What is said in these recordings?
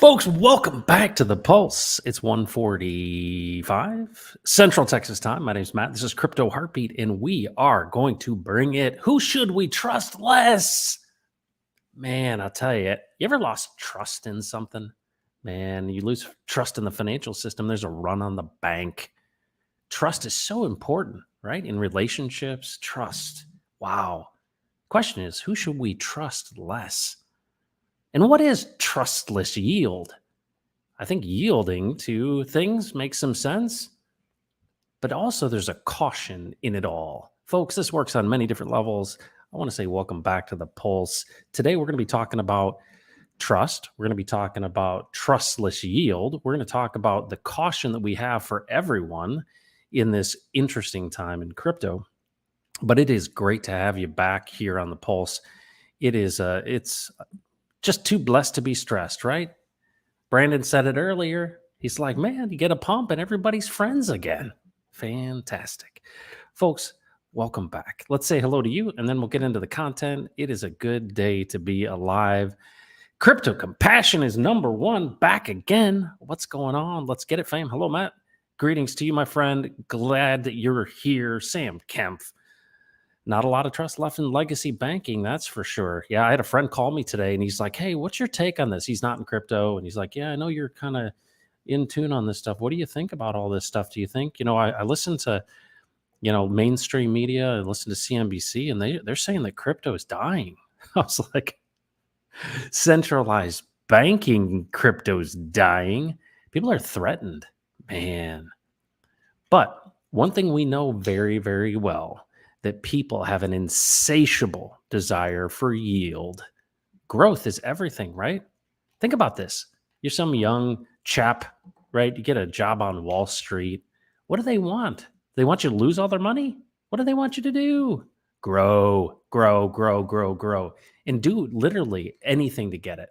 Folks, welcome back to the Pulse. It's 1:45 Central Texas time. My name's Matt. This is Crypto Heartbeat, and we are going to bring it. Who should we trust less? Man, I'll tell you, you ever lost trust in something? Man, you lose trust in the financial system. There's a run on the bank. Trust is so important, right? In relationships, trust. Wow. Question is, who should we trust less? And what is trustless yield? I think yielding to things makes some sense, but also there's a caution in it all. Folks, this works on many different levels. I want to say welcome back to the Pulse. Today, we're going to be talking about trust. We're going to be talking about trustless yield. We're going to talk about the caution that we have for everyone in this interesting time in crypto. But it is great to have you back here on the Pulse. It's just too blessed to be stressed, right? Brandon said it earlier. He's like, man, you get a pump and everybody's friends again. Fantastic. Folks, welcome back. Let's say hello to you and then we'll get into the content. It is a good day to be alive. Crypto Compassion is number one, back again. What's going on? Let's get it, fam. Hello, Matt. Greetings to you, my friend. Glad that you're here. Sam Kempf. Not a lot of trust left in legacy banking, that's for sure. Yeah, I had a friend call me today and he's like, hey, what's your take on this? He's not in crypto. And he's like, yeah, I know you're kind of in tune on this stuff. What do you think about all this stuff? Do you think, I listen to, mainstream media and listen to CNBC and they're saying that crypto is dying. I was like, centralized banking crypto's dying. People are threatened, man. But one thing we know very, very well, that people have an insatiable desire for yield. Growth is everything, right? Think about this. You're some young chap, right? You get a job on Wall Street. What do they want? They want you to lose all their money? What do they want you to do? Grow, grow, grow, grow, grow, and do literally anything to get it.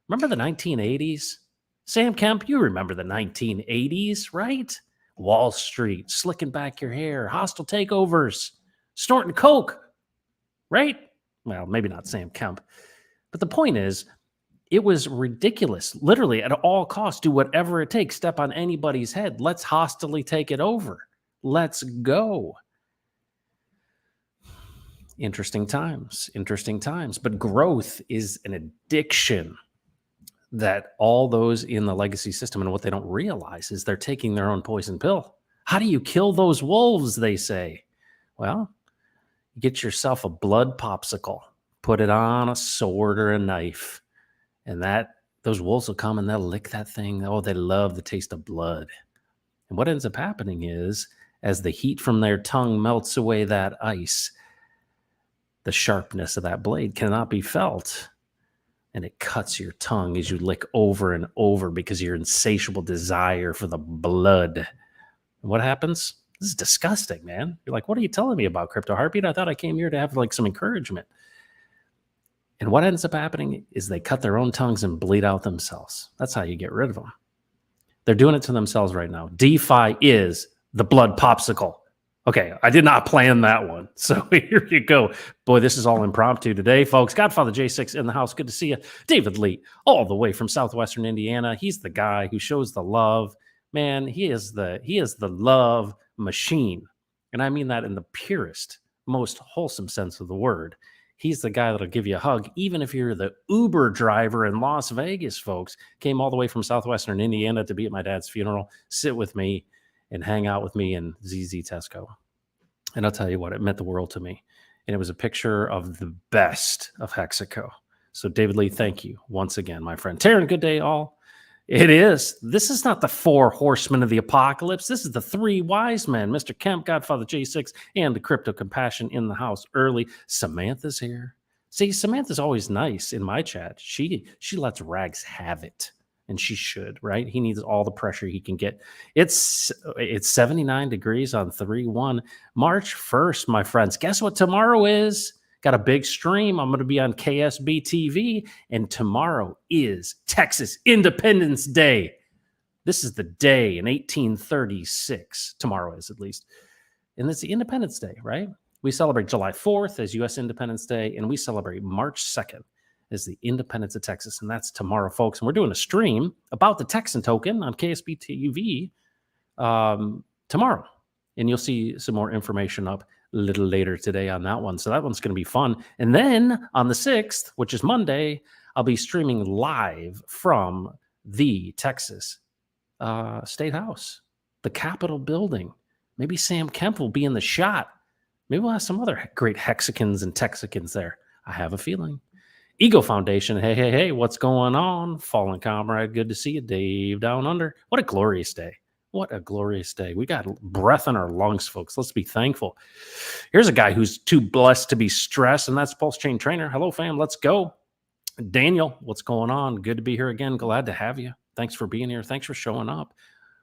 Remember the 1980s? Sam Kemp, you remember the 1980s, right? Wall Street, slicking back your hair, hostile takeovers, snorting coke, right? Well, maybe not Sam Kemp. But the point is, it was ridiculous. Literally, at all costs, do whatever it takes. Step on anybody's head. Let's hostilely take it over. Let's go. Interesting times. But growth is an addiction that all those in the legacy system, and what they don't realize is they're taking their own poison pill. How do you kill those wolves, they say? Well, get yourself a blood popsicle, put it on a sword or a knife, and those wolves will come and they'll lick that thing. Oh, they love the taste of blood. And what ends up happening is, as the heat from their tongue melts away that ice, the sharpness of that blade cannot be felt. And it cuts your tongue as you lick over and over because of your insatiable desire for the blood. And what happens? This is disgusting, man. You're like, what are you telling me about Crypto Heartbeat? I thought I came here to have some encouragement. And what ends up happening is they cut their own tongues and bleed out themselves. That's how you get rid of them. They're doing it to themselves right now. DeFi is the blood popsicle. Okay, I did not plan that one. So here you go. Boy, this is all impromptu today, folks. Godfather J6 in the house. Good to see you. David Lee, all the way from southwestern Indiana. He's the guy who shows the love. Man, he is the love machine. And I mean that in the purest, most wholesome sense of the word. He's the guy that'll give you a hug, even if you're the Uber driver in Las Vegas, folks. Came all the way from southwestern Indiana to be at my dad's funeral, sit with me, and hang out with me in ZZ Tesco. And I'll tell you what, it meant the world to me. And it was a picture of the best of Hexaco. So David Lee, thank you once again, my friend. Taryn, good day, all. It is. This is not the 4 horsemen of the apocalypse. This is the 3 wise men, Mr. Kemp, Godfather J6, and the Crypto Compassion in the house early. Samantha's here. See, Samantha's always nice in my chat. She lets Rags have it, and she should, right? He needs all the pressure he can get. It's 79 degrees on 3/1. March 1st, my friends. Guess what tomorrow is? Got a big stream. I'm going to be on KSB TV, and tomorrow is Texas Independence Day. This is the day in 1836. Tomorrow is, at least. And it's the Independence Day, right? We celebrate July 4th as U.S. Independence Day, and we celebrate March 2nd is the Independence of Texas. And that's tomorrow, folks. And we're doing a stream about the Texan token on KSB TV tomorrow. And you'll see some more information up a little later today on that one. So that one's going to be fun. And then on the 6th, which is Monday, I'll be streaming live from the Texas State House, the Capitol building. Maybe Sam Kemp will be in the shot. Maybe we'll have some other great Hexicans and Texicans there. I have a feeling. Ego Foundation. Hey, what's going on? Fallen comrade, good to see you. Dave Down Under. What a glorious day. What a glorious day. We got breath in our lungs, folks. Let's be thankful. Here's a guy who's too blessed to be stressed, and that's Pulse Chain Trainer. Hello, fam. Let's go. Daniel, what's going on? Good to be here again. Glad to have you. Thanks for being here. Thanks for showing up.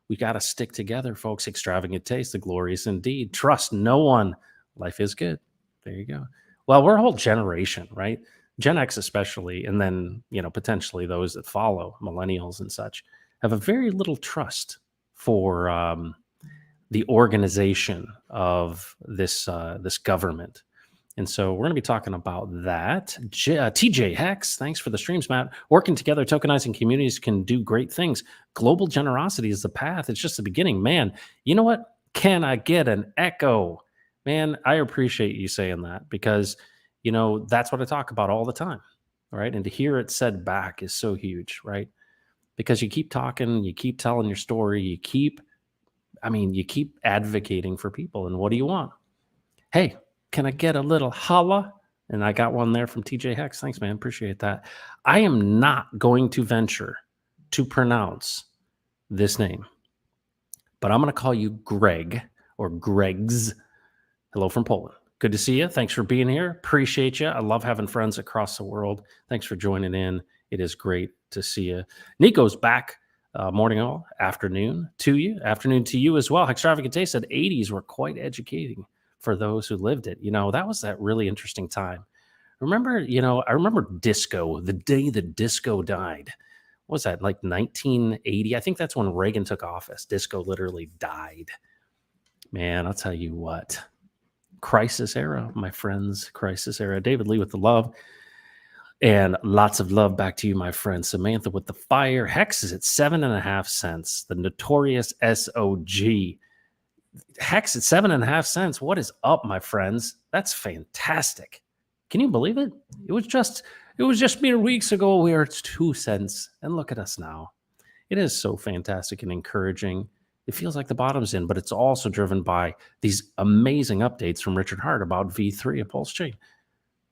We got to stick together, folks. Extravagant taste, the glorious indeed. Trust no one. Life is good. There you go. Well, we're a whole generation, right? Gen X especially, and then, potentially those that follow, millennials and such, have a very little trust for the organization of this government. And so we're going to be talking about that. TJ Hex, thanks for the streams, Matt. Working together, tokenizing communities can do great things. Global generosity is the path. It's just the beginning. Man, you know what? Can I get an echo? Man, I appreciate you saying that because, that's what I talk about all the time, right? And to hear it said back is so huge, right? Because you keep talking, you keep telling your story, you keep advocating for people. And what do you want? Hey, can I get a little holla? And I got one there from TJ Hex. Thanks, man. Appreciate that. I am not going to venture to pronounce this name, but I'm going to call you Greg or Gregs. Hello from Poland. Good to see you. Thanks for being here. Appreciate you. I love having friends across the world. Thanks for joining in. It is great to see you. Nico's back. Morning all, afternoon to you. Afternoon to you as well. Extravagant Taste said 80s were quite educating for those who lived it. That was that really interesting time. I remember disco, the day the disco died. What was that, like 1980? I think that's when Reagan took office. Disco literally died. Man, I'll tell you what. Crisis era, my friends, crisis era. David Lee with the love. And lots of love back to you, my friend. Samantha with the fire. Hex is at 7.5 cents. The notorious SOG. Hex at 7.5 cents. What is up, my friends? That's fantastic. Can you believe it? It was just mere weeks ago we were at 2 cents. And look at us now. It is so fantastic and encouraging. It feels like the bottom's in, but it's also driven by these amazing updates from Richard Hart about V3 at Pulse Chain.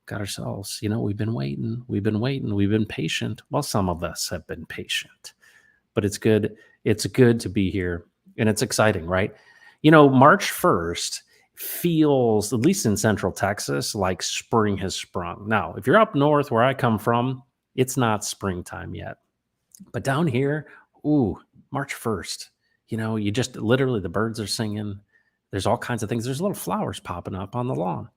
Got ourselves, we've been waiting, we've been patient. Well, some of us have been patient, but it's good. It's good to be here and it's exciting, right? March 1st feels, at least in Central Texas, like spring has sprung. Now, if you're up north where I come from, it's not springtime yet, but down here, March 1st, you just literally, the birds are singing. There's all kinds of things. There's little flowers popping up on the lawn.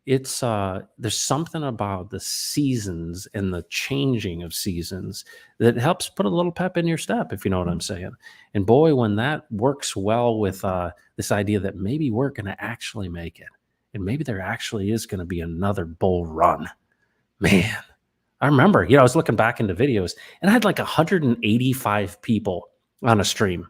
It's there's something about the seasons and the changing of seasons that helps put a little pep in your step, if you know what I'm saying. And boy, when that works well with this idea that maybe we're going to actually make it, and maybe there actually is going to be another bull run, man. I remember, I was looking back into videos and I had like 185 people on a stream,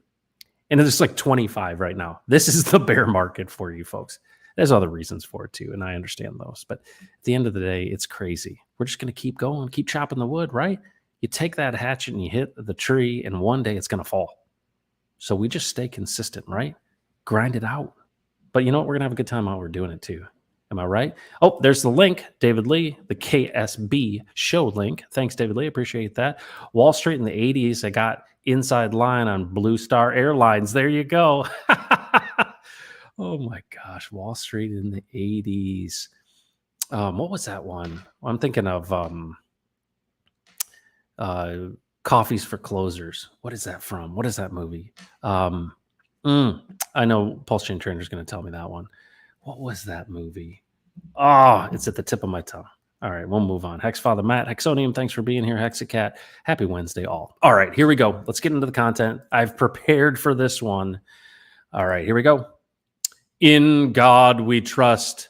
and it's like 25 right now. This is the bear market for you folks. There's other reasons for it too, and I understand those. But at the end of the day, it's crazy. We're just going to keep going, keep chopping the wood, right? You take that hatchet and you hit the tree, and one day it's going to fall. So we just stay consistent, right? Grind it out. But you know what? We're going to have a good time while we're doing it too. Am I right? Oh, there's the link, David Lee, the KSB show link. Thanks, David Lee. Appreciate that. Wall Street in the 80s. I got inside line on Blue Star Airlines. There you go. Oh my gosh, Wall Street in the 80s. What was that one? I'm thinking of Coffees for Closers. What is that from? What is that movie? I know Pulse Chain Trainer is going to tell me that one. What was that movie? Oh, it's at the tip of my tongue. All right, we'll move on. Hexfather Matt, Hexonium, thanks for being here. Hexicat, happy Wednesday all. All right, here we go. Let's get into the content. I've prepared for this one. All right, here we go. In God we trust.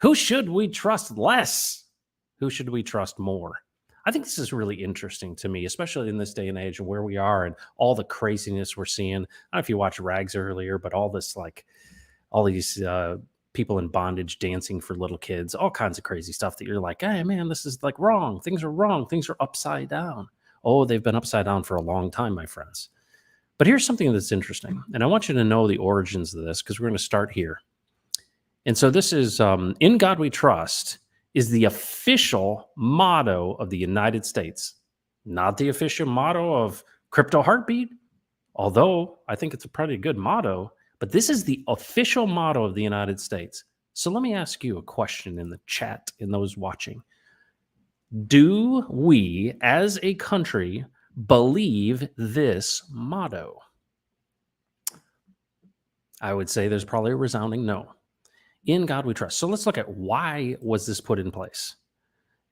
Who should we trust less? Who should we trust more? I think this is really interesting to me, especially in this day and age and where we are and all the craziness we're seeing. I don't know if you watched Rags earlier, but all this like all these people in bondage dancing for little kids, all kinds of crazy stuff that you're like, hey man, this is like wrong. Things are wrong. Things are upside down. Oh, they've been upside down for a long time, my friends. But here's something that's interesting, and I want you to know the origins of this because we're going to start here. And so this is "In God We Trust" is the official motto of the United States, not the official motto of Crypto Heartbeat, although I think it's a pretty good motto. But this is the official motto of the United States. So let me ask you a question in the chat and those watching. Do we as a country believe this motto? I would say there's probably a resounding no. In God we trust. So let's look at why was this put in place?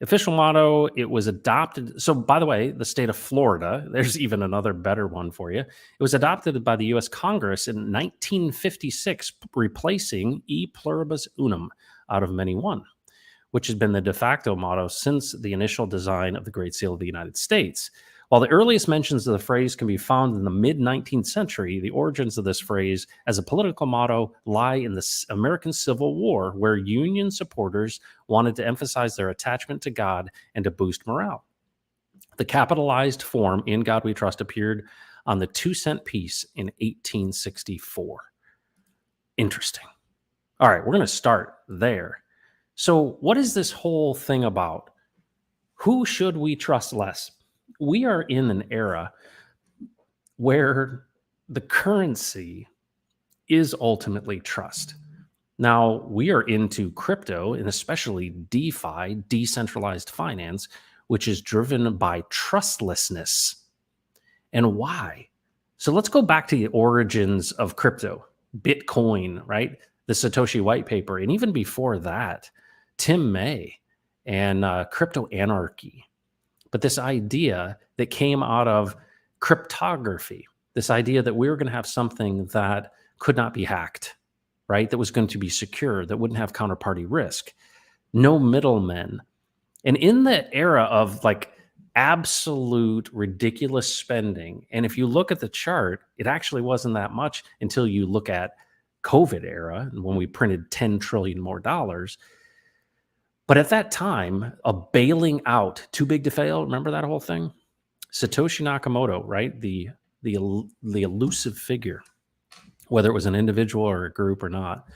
Official motto, it was adopted. So, by the way, the state of Florida, there's even another better one for you. It was adopted by the US Congress in 1956, replacing E pluribus unum, out of many one, which has been the de facto motto since the initial design of the Great Seal of the United States. While the earliest mentions of the phrase can be found in the mid-19th century, the origins of this phrase as a political motto lie in the American Civil War, where Union supporters wanted to emphasize their attachment to God and to boost morale. The capitalized form, "In God We Trust," appeared on the 2-cent piece in 1864. Interesting. All right, we're going to start there. So what is this whole thing about? Who should we trust less? We are in an era where the currency is ultimately trust. Now, we are into crypto and especially DeFi, decentralized finance, which is driven by trustlessness. And why? So let's go back to the origins of crypto, Bitcoin, right? The Satoshi white paper. And even before that, Tim May and crypto anarchy. But this idea that came out of cryptography, this idea that we were going to have something that could not be hacked, right? That was going to be secure, that wouldn't have counterparty risk, no middlemen. And in the era of like absolute ridiculous spending, and if you look at the chart, it actually wasn't that much until you look at COVID era and when we printed 10 trillion more dollars. But at that time, a bailing out, too big to fail, remember that whole thing? Satoshi Nakamoto, right? The elusive figure, whether it was an individual or a group or not.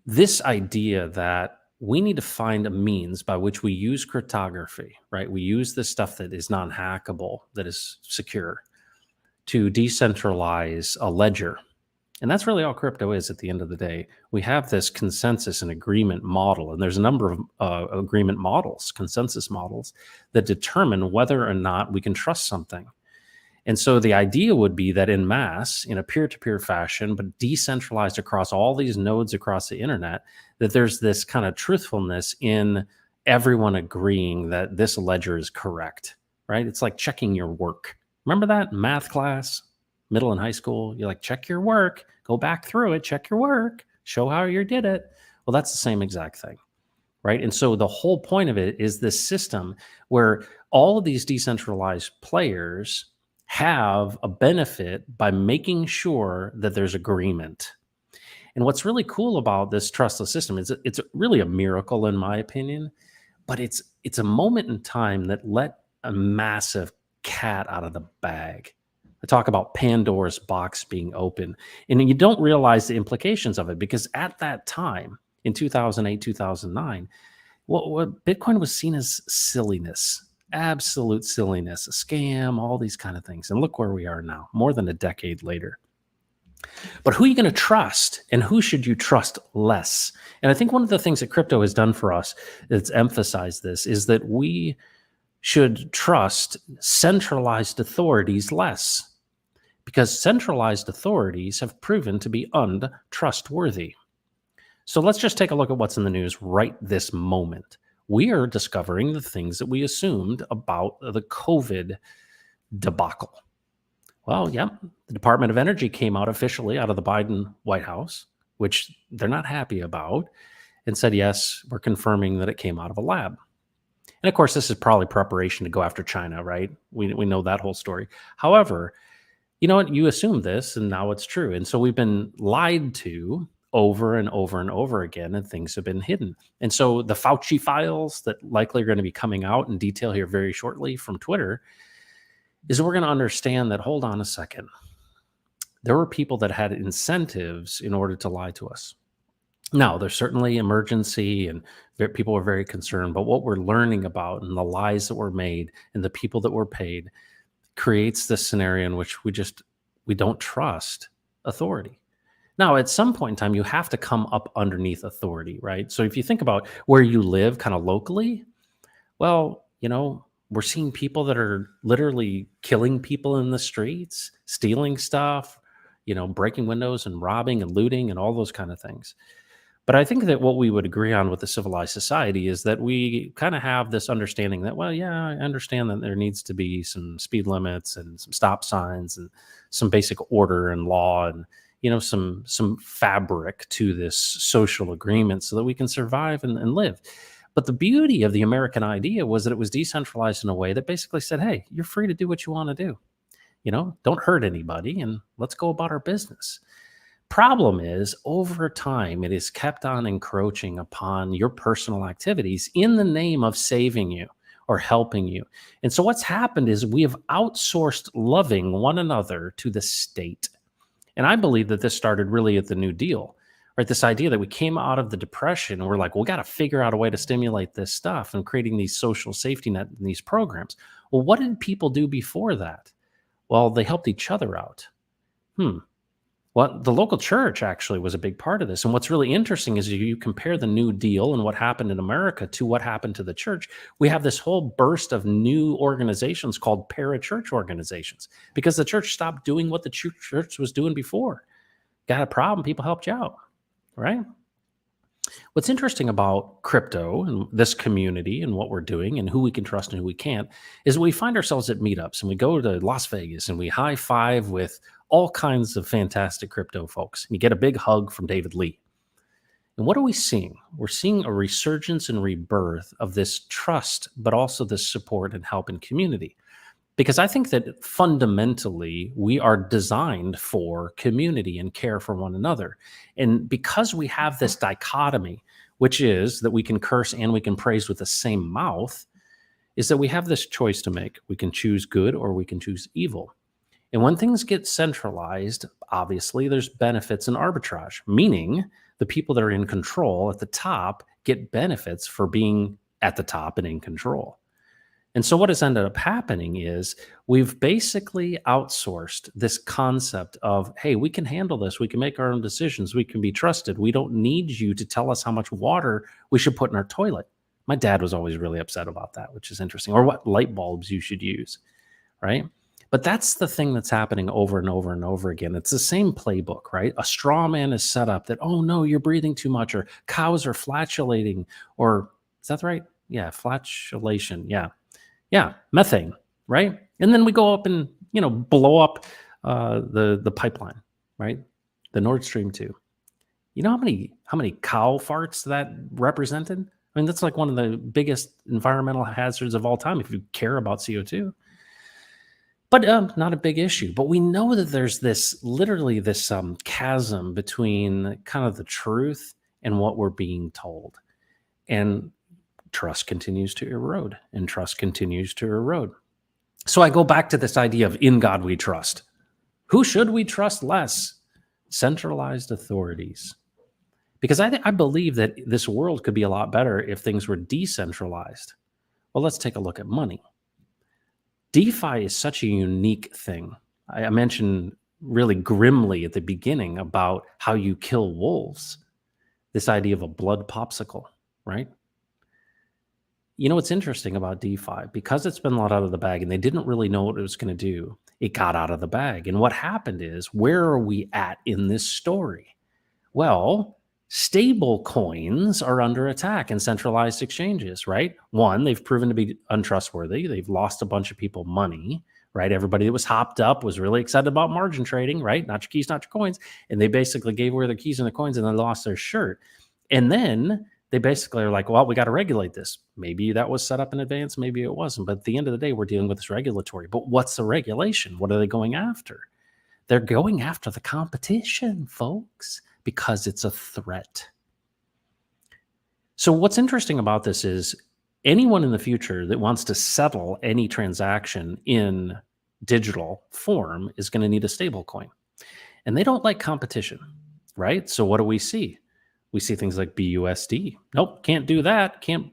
This idea that we need to find a means by which we use cryptography, right? We use this stuff that is non-hackable, that is secure, to decentralize a ledger. And that's really all crypto is at the end of the day. We have this consensus and agreement model, and there's a number of agreement models, consensus models, that determine whether or not we can trust something. And so the idea would be that in mass, in a peer-to-peer fashion, but decentralized across all these nodes across the internet, that there's this kind of truthfulness in everyone agreeing that this ledger is correct, right? It's like checking your work. Remember that math class? Middle and high school, you're like, check your work, go back through it, check your work, show how you did it. Well, that's the same exact thing, right? And so the whole point of it is this system where all of these decentralized players have a benefit by making sure that there's agreement. And what's really cool about this trustless system is it's really a miracle, in my opinion, but it's a moment in time that let a massive cat out of the bag. I talk about Pandora's box being open, and you don't realize the implications of it because at that time in 2008, 2009, what Bitcoin was seen as silliness, absolute silliness, a scam, all these kind of things. And look where we are now, more than a decade later. But who are you going to trust and who should you trust less? And I think one of the things that crypto has done for us that's emphasized this is that we should trust centralized authorities less, because centralized authorities have proven to be untrustworthy. So let's just take a look at what's in the news right this moment. We are discovering the things that we assumed about the COVID debacle. Well, yeah, the Department of Energy came out officially out of the Biden White House, which they're not happy about, and said, yes, we're confirming that it came out of a lab. And of course, this is probably preparation to go after China, right? We know that whole story. However, you know what? You assume this, and now it's true. And so we've been lied to over and over and over again, and things have been hidden. And so the Fauci files that likely are going to be coming out in detail here very shortly from Twitter is we're going to understand that, hold on a second, there were people that had incentives in order to lie to us. Now, there's certainly emergency and people are very concerned, but what we're learning about and the lies that were made and the people that were paid creates this scenario in which we don't trust authority. Now, at some point in time, you have to come up underneath authority, right? So if you think about where you live kind of locally, well, we're seeing people that are literally killing people in the streets, stealing stuff, breaking windows and robbing and looting and all those kind of things. But I think that what we would agree on with the civilized society is that we kind of have this understanding that, well, yeah, I understand that there needs to be some speed limits and some stop signs and some basic order and law and some fabric to this social agreement so that we can survive and live. But the beauty of the American idea was that it was decentralized in a way that basically said, hey, you're free to do what you want to do. Don't hurt anybody and let's go about our business. Problem is, over time, it is kept on encroaching upon your personal activities in the name of saving you or helping you. And so what's happened is we have outsourced loving one another to the state. And I believe that this started really at the New Deal, right? This idea that we came out of the Depression and we're like, we got to figure out a way to stimulate this stuff and creating these social safety net and these programs. Well, what did people do before that? Well, they helped each other out. Well, the local church actually was a big part of this. And what's really interesting is you compare the New Deal and what happened in America to what happened to the church. We have this whole burst of new organizations called parachurch organizations because the church stopped doing what the church was doing before. Got a problem, people helped you out, right? What's interesting about crypto and this community and what we're doing and who we can trust and who we can't is we find ourselves at meetups and we go to Las Vegas and we high five with all kinds of fantastic crypto folks. You get a big hug from David Lee. And what are we seeing? We're seeing a resurgence and rebirth of this trust, but also this support and help in community. Because I think that fundamentally we are designed for community and care for one another. And because we have this dichotomy, which is that we can curse and we can praise with the same mouth, is that we have this choice to make. We can choose good or we can choose evil. And when things get centralized, obviously there's benefits in arbitrage, meaning the people that are in control at the top get benefits for being at the top and in control. And so what has ended up happening is we've basically outsourced this concept of, hey, we can handle this. We can make our own decisions. We can be trusted. We don't need you to tell us how much water we should put in our toilet. My dad was always really upset about that, which is interesting, or what light bulbs you should use, right? But that's the thing that's happening over and over and over again. It's the same playbook, right? A straw man is set up that, oh no, you're breathing too much, or cows are flatulating, or is that right? Yeah, flatulation. Yeah, methane, right? And then we go up and blow up the pipeline, right? The Nord Stream 2. You know how many cow farts that represented? I mean, that's like one of the biggest environmental hazards of all time if you care about CO2. But not a big issue. But we know that there's this chasm between kind of the truth and what we're being told. And trust continues to erode, and trust continues to erode. So I go back to this idea of in God we trust. Who should we trust less? Centralized authorities. Because I believe that this world could be a lot better if things were decentralized. Well, let's take a look at money. DeFi is such a unique thing. I mentioned really grimly at the beginning about how you kill wolves. This idea of a blood popsicle, right? You know what's interesting about DeFi? Because it's been let out of the bag and they didn't really know what it was going to do, it got out of the bag. And what happened is, where are we at in this story? Well, stable coins are under attack in centralized exchanges, right? One, they've proven to be untrustworthy. They've lost a bunch of people money, right? Everybody that was hopped up was really excited about margin trading, right? Not your keys, not your coins. And they basically gave away their keys and their coins and then lost their shirt. And then They basically are like, well, we got to regulate this. Maybe that was set up in advance, maybe it wasn't. But at the end of the day, we're dealing with this regulatory. But what's the regulation? What are they going after? They're going after the competition, folks, because it's a threat. So what's interesting about this is anyone in the future that wants to settle any transaction in digital form is going to need a stable coin. And they don't like competition, right? So what do we see? We see things like BUSD. Nope, can't do that. Can't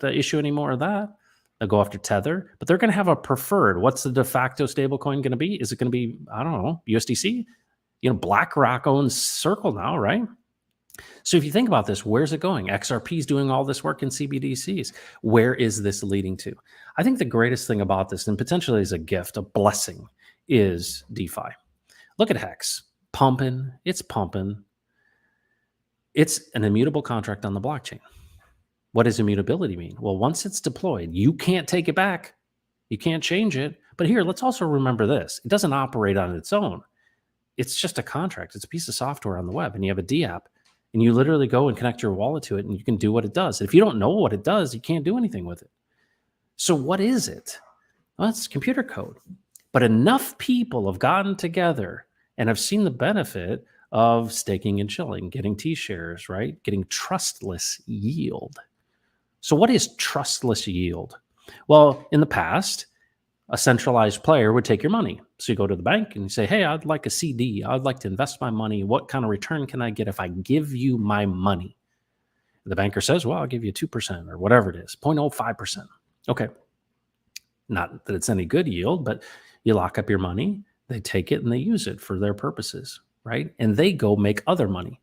issue any more of that. They'll go after Tether, but they're going to have a preferred. What's the de facto stablecoin going to be? Is it going to be, I don't know, USDC? BlackRock owns Circle now, right? So if you think about this, where's it going? XRP is doing all this work in CBDCs. Where is this leading to? I think the greatest thing about this, and potentially as a gift, a blessing, is DeFi. Look at Hex. Pumping. It's pumping. It's an immutable contract on the blockchain. What does immutability mean? Well, once it's deployed, you can't take it back. You can't change it. But here, let's also remember this. It doesn't operate on its own. It's just a contract. It's a piece of software on the web, and you have a DApp, and you literally go and connect your wallet to it, and you can do what it does. If you don't know what it does, you can't do anything with it. So what is it? Well, it's computer code. But enough people have gotten together and have seen the benefit of staking and chilling, getting T-shares, right? Getting trustless yield. So what is trustless yield? Well, in the past, a centralized player would take your money. So you go to the bank and you say, hey, I'd like a CD. I'd like to invest my money. What kind of return can I get if I give you my money? The banker says, well, I'll give you 2% or whatever it is, 0.05%. Okay. Not that it's any good yield, but you lock up your money, they take it and they use it for their purposes, right? And they go make other money.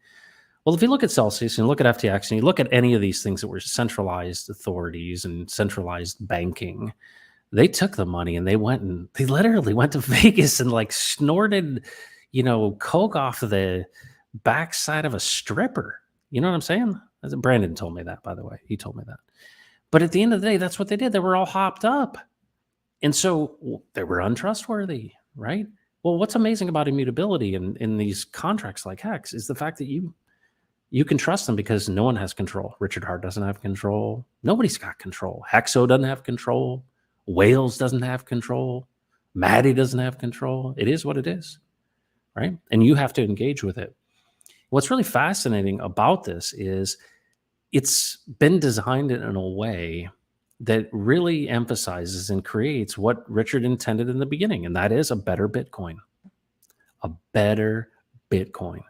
Well, if you look at Celsius and you look at FTX and you look at any of these things that were centralized authorities and centralized banking, they took the money and they literally went to Vegas and like snorted, coke off of the backside of a stripper. You know what I'm saying? Brandon told me that, by the way. He told me that. But at the end of the day, that's what they did. They were all hopped up. And so they were untrustworthy, right? Well, what's amazing about immutability in these contracts like Hex is the fact that you can trust them because no one has control. Richard Hart doesn't have control. Nobody's got control. Hexo doesn't have control. Wales doesn't have control. Maddie doesn't have control. It is what it is, right? And you have to engage with it. What's really fascinating about this is it's been designed in a way that really emphasizes and creates what Richard intended in the beginning, and that is a better Bitcoin. A better Bitcoin.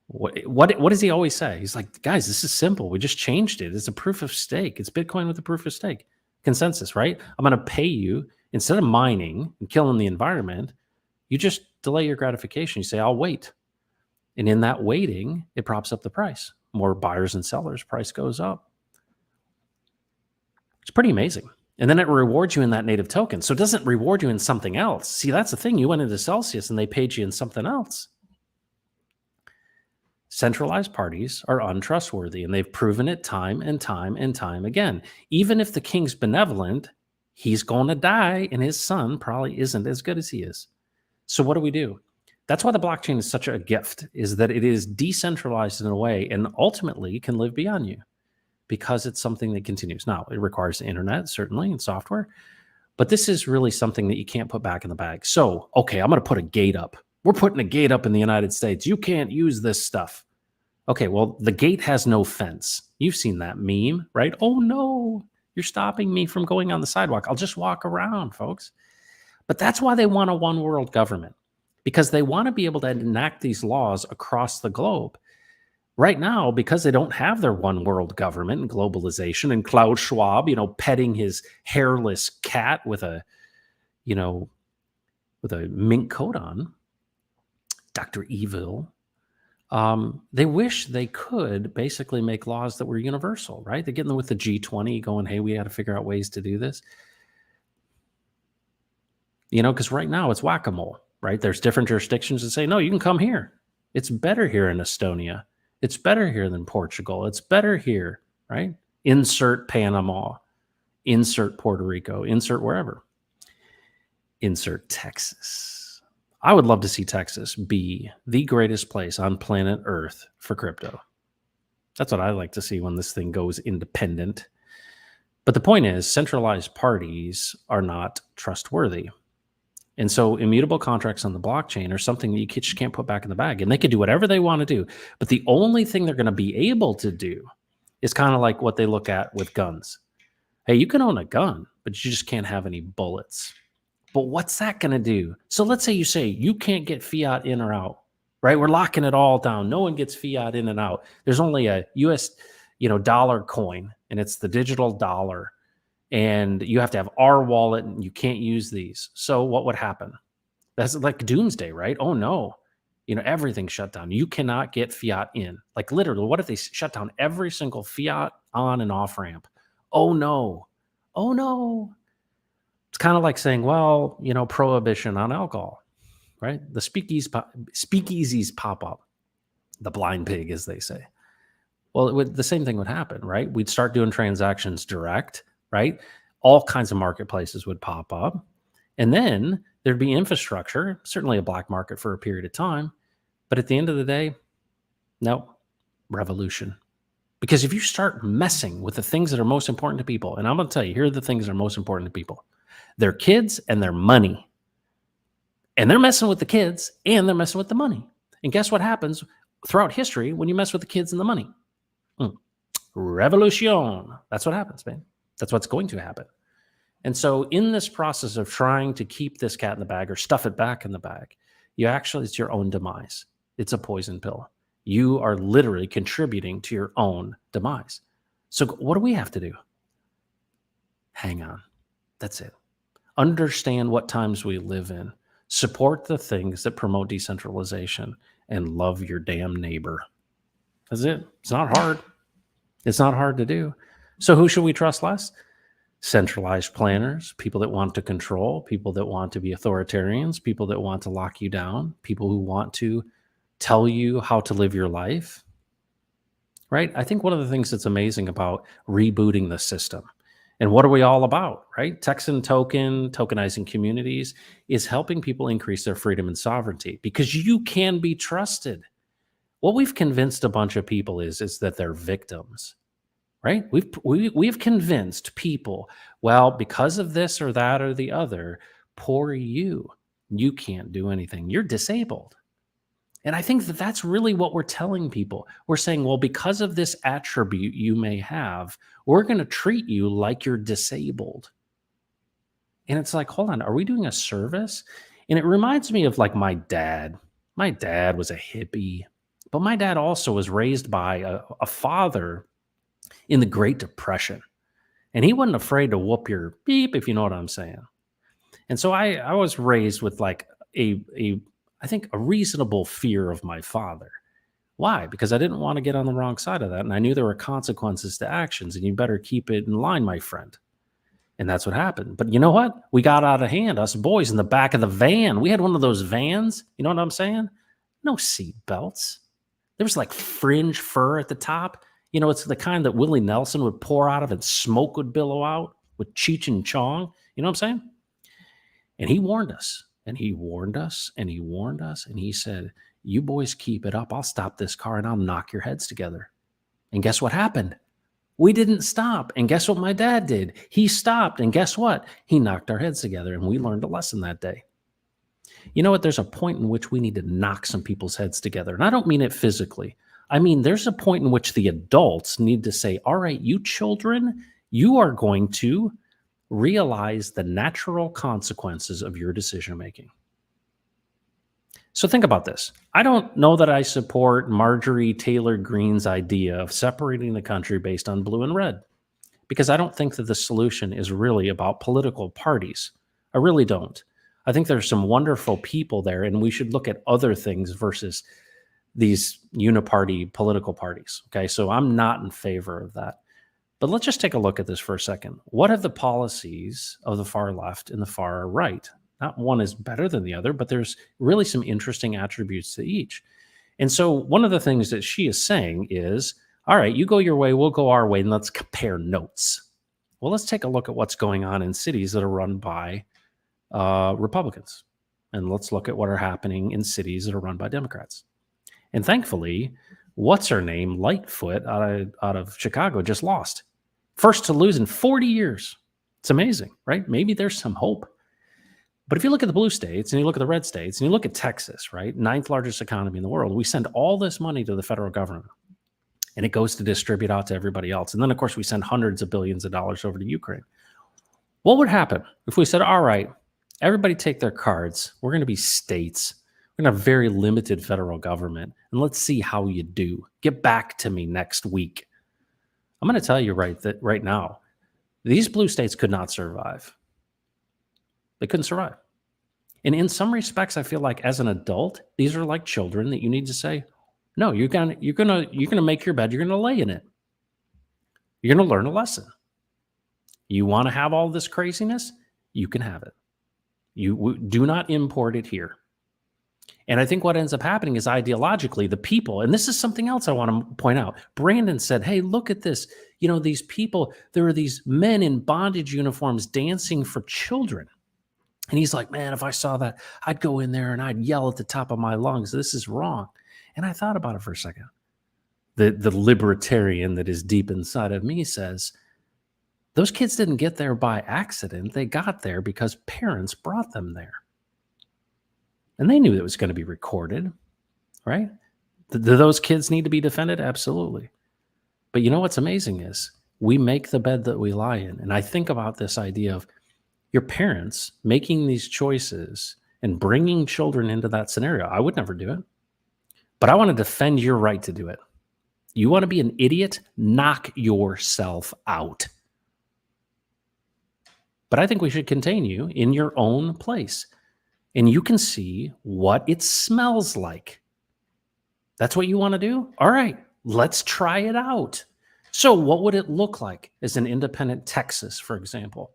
What does he always say? He's like, guys, this is simple. We just changed it. It's a proof of stake. It's Bitcoin with a proof of stake. Consensus, right? I'm going to pay you instead of mining and killing the environment. You just delay your gratification. You say, I'll wait. And in that waiting, it props up the price. More buyers and sellers, price goes up. It's pretty amazing. And then it rewards you in that native token. So it doesn't reward you in something else. See, that's the thing. You went into Celsius and they paid you in something else. Centralized parties are untrustworthy, and they've proven it time and time and time again. Even if the king's benevolent, he's going to die, and his son probably isn't as good as he is. So what do? That's why the blockchain is such a gift, is that it is decentralized in a way and ultimately can live beyond you because it's something that continues. Now, it requires the internet, certainly, and software, but this is really something that you can't put back in the bag. So, okay, I'm going to put a gate up. We're putting a gate up in the United States. You can't use this stuff. Okay, well, the gate has no fence. You've seen that meme, right? Oh, no, you're stopping me from going on the sidewalk. I'll just walk around, folks. But that's why they want a one world government, because they want to be able to enact these laws across the globe. Right now, because they don't have their one world government and globalization, and Klaus Schwab, petting his hairless cat with a mink coat on, Dr. Evil. They wish they could basically make laws that were universal, right? They're getting with the G20 going, hey, we got to figure out ways to do this. Because right now it's whack-a-mole, right? There's different jurisdictions that say, no, you can come here. It's better here in Estonia. It's better here than Portugal. It's better here, right? Insert Panama, insert Puerto Rico, insert wherever. Insert Texas. I would love to see Texas be the greatest place on planet Earth for crypto. That's what I like to see when this thing goes independent. But the point is, centralized parties are not trustworthy. And so immutable contracts on the blockchain are something that you just can't put back in the bag. And they can do whatever they want to do. But the only thing they're going to be able to do is kind of like what they look at with guns. Hey, you can own a gun, but you just can't have any bullets. But what's that going to do? So let's say you can't get fiat in or out, right? We're locking it all down. No one gets fiat in and out. There's only a US, dollar coin, and it's the digital dollar. And you have to have our wallet, and you can't use these. So what would happen? That's like doomsday, right? Oh no. Everything's shut down. You cannot get fiat in. Like literally, what if they shut down every single fiat on and off ramp? Oh no. Oh no. It's kind of like saying, well, prohibition on alcohol, right? The speakeasies pop up, the blind pig, as they say. Well, the same thing would happen, right? We'd start doing transactions direct, right? All kinds of marketplaces would pop up. And then there'd be infrastructure, certainly a black market for a period of time. But at the end of the day, no, revolution. Because if you start messing with the things that are most important to people, and I'm going to tell you, here are the things that are most important to people: their kids and their money. And they're messing with the kids and they're messing with the money. And guess what happens throughout history when you mess with the kids and the money? Revolution. That's what happens, man. That's what's going to happen. And so in this process of trying to keep this cat in the bag or stuff it back in the bag, it's your own demise. It's a poison pill. You are literally contributing to your own demise. So what do we have to do? Hang on. That's it. Understand what times we live in. Support the things that promote decentralization and love your damn neighbor. That's it. It's not hard. It's not hard to do. So who should we trust less? Centralized planners, people that want to control, people that want to be authoritarians, people that want to lock you down, people who want to tell you how to live your life, right? I think one of the things that's amazing about rebooting the system, and what are we all about, right? Texan tokenizing communities is helping people increase their freedom and sovereignty because you can be trusted. What we've convinced a bunch of people is that they're victims. Right? We've convinced people, well, because of this or that or the other, poor you can't do anything. You're disabled. And I think that that's really what we're telling people. We're saying, well, because of this attribute you may have, we're going to treat you like you're disabled. And it's like, hold on, are we doing a service? And it reminds me of like my dad. My dad was a hippie, but my dad also was raised by a father in the Great Depression. And he wasn't afraid to whoop your beep, if you know what I'm saying. And so I was raised with like I think a reasonable fear of my father. Why? Because I didn't want to get on the wrong side of that. And I knew there were consequences to actions, and you better keep it in line, my friend. And that's what happened. But you know what? We got out of hand, us boys in the back of the van. We had one of those vans. You know what I'm saying? No seat belts. There was like fringe fur at the top. It's the kind that Willie Nelson would pour out of and smoke would billow out with Cheech and Chong. You know what I'm saying? And he warned us, and he warned us, and he warned us, and he said, you boys keep it up. I'll stop this car and I'll knock your heads together. And guess what happened? We didn't stop. And guess what my dad did? He stopped. And guess what? He knocked our heads together, and we learned a lesson that day. You know what? There's a point in which we need to knock some people's heads together. And I don't mean it physically. I mean, there's a point in which the adults need to say, all right, you children, you are going to realize the natural consequences of your decision making. So think about this. I don't know that I support Marjorie Taylor Greene's idea of separating the country based on blue and red, because I don't think that the solution is really about political parties. I really don't. I think there's some wonderful people there, and we should look at other things versus these uniparty political parties. Okay, so I'm not in favor of that. But let's just take a look at this for a second. What are the policies of the far left and the far right? Not one is better than the other, but there's really some interesting attributes to each. And so one of the things that she is saying is, all right, you go your way, we'll go our way, and let's compare notes. Well, let's take a look at what's going on in cities that are run by Republicans. And let's look at what are happening in cities that are run by Democrats. And thankfully, What's her name? Lightfoot out of Chicago just lost. First to lose in 40 years. It's amazing, right? Maybe there's some hope. But if you look at the blue states and you look at the red states and you look at Texas, right? Ninth largest economy in the world, we send all this money to the federal government and it goes to distribute out to everybody else. And then, of course, we send hundreds of billions of dollars over to Ukraine. What would happen if we said, all right, everybody take their cards. We're going to be states. We're going to have very limited federal government. And let's see how you do. Get back to me next week. I'm going to tell you right now, these blue states could not survive. They couldn't survive. And in some respects, I feel like as an adult, these are like children that you need to say, no, you're gonna make your bed, you're gonna lay in it. You're gonna learn a lesson. You want to have all this craziness? You can have it. You do not import it here. And I think what ends up happening is ideologically, the people, and this is something else I want to point out. Brandon said, hey, look at this. You know, these people, there are these men in bondage uniforms dancing for children. And he's like, man, if I saw that, I'd go in there and I'd yell at the top of my lungs, this is wrong. And I thought about it for a second. The libertarian that is deep inside of me says, those kids didn't get there by accident. They got there because parents brought them there. And they knew it was going to be recorded, right? Do those kids need to be defended? Absolutely. But you know what's amazing is we make the bed that we lie in. And I think about this idea of your parents making these choices and bringing children into that scenario. I would never do it, but I want to defend your right to do it. You want to be an idiot? Knock yourself out. But I think we should contain you in your own place. And you can see what it smells like. That's what you want to do? All right, let's try it out. So what would it look like as an independent Texas, for example?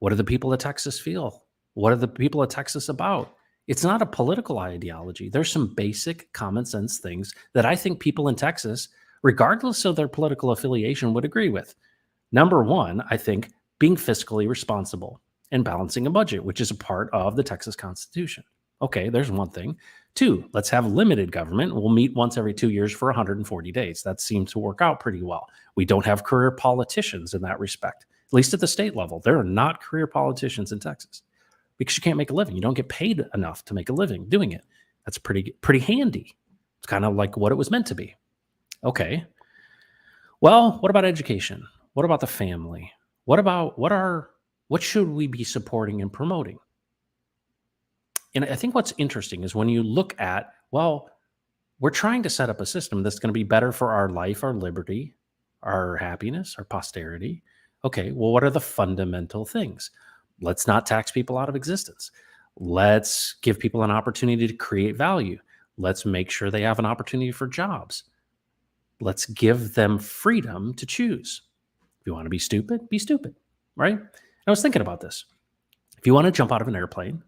What do the people of Texas feel? What are the people of Texas about? It's not a political ideology. There's some basic common sense things that I think people in Texas, regardless of their political affiliation, would agree with. Number one, I think being fiscally responsible and balancing a budget, which is a part of the Texas Constitution. Okay, there's one thing. Two, let's have limited government. We'll meet once every 2 years for 140 days. That seems to work out pretty well. We don't have career politicians in that respect, at least at the state level. There are not career politicians in Texas because you can't make a living. You don't get paid enough to make a living doing it. That's pretty handy. It's kind of like what it was meant to be. Okay. Well, what about education? What about the family? What should we be supporting and promoting? And I think what's interesting is when you look at, well, we're trying to set up a system that's going to be better for our life, our liberty, our happiness, our posterity. Okay, well, what are the fundamental things? Let's not tax people out of existence. Let's give people an opportunity to create value. Let's make sure they have an opportunity for jobs. Let's give them freedom to choose. If you want to be stupid, right? I was thinking about this. If you want to jump out of an airplane,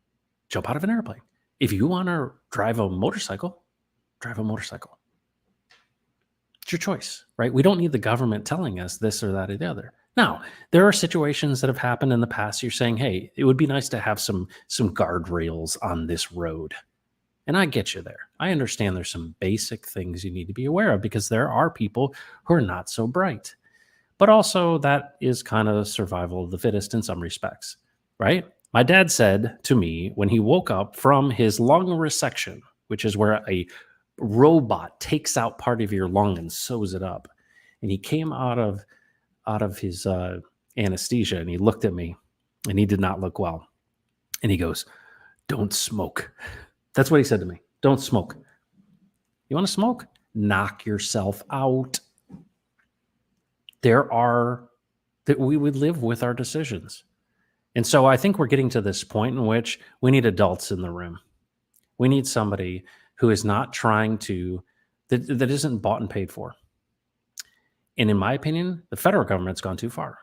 jump out of an airplane. If you want to drive a motorcycle, drive a motorcycle. It's your choice, right? We don't need the government telling us this or that or the other. Now, there are situations that have happened in the past. You're saying, hey, it would be nice to have some guardrails on this road. And I get you there. I understand there's some basic things you need to be aware of because there are people who are not so bright. But also that is kind of survival of the fittest in some respects, right? My dad said to me when he woke up from his lung resection, which is where a robot takes out part of your lung and sews it up. And he came out of his anesthesia and he looked at me and he did not look well. And he goes, "Don't smoke." That's what he said to me. Don't smoke. You want to smoke? Knock yourself out. That we would live with our decisions. And so I think we're getting to this point in which we need adults in the room. We need somebody who is not trying to, that isn't bought and paid for. And in my opinion, the federal government's gone too far.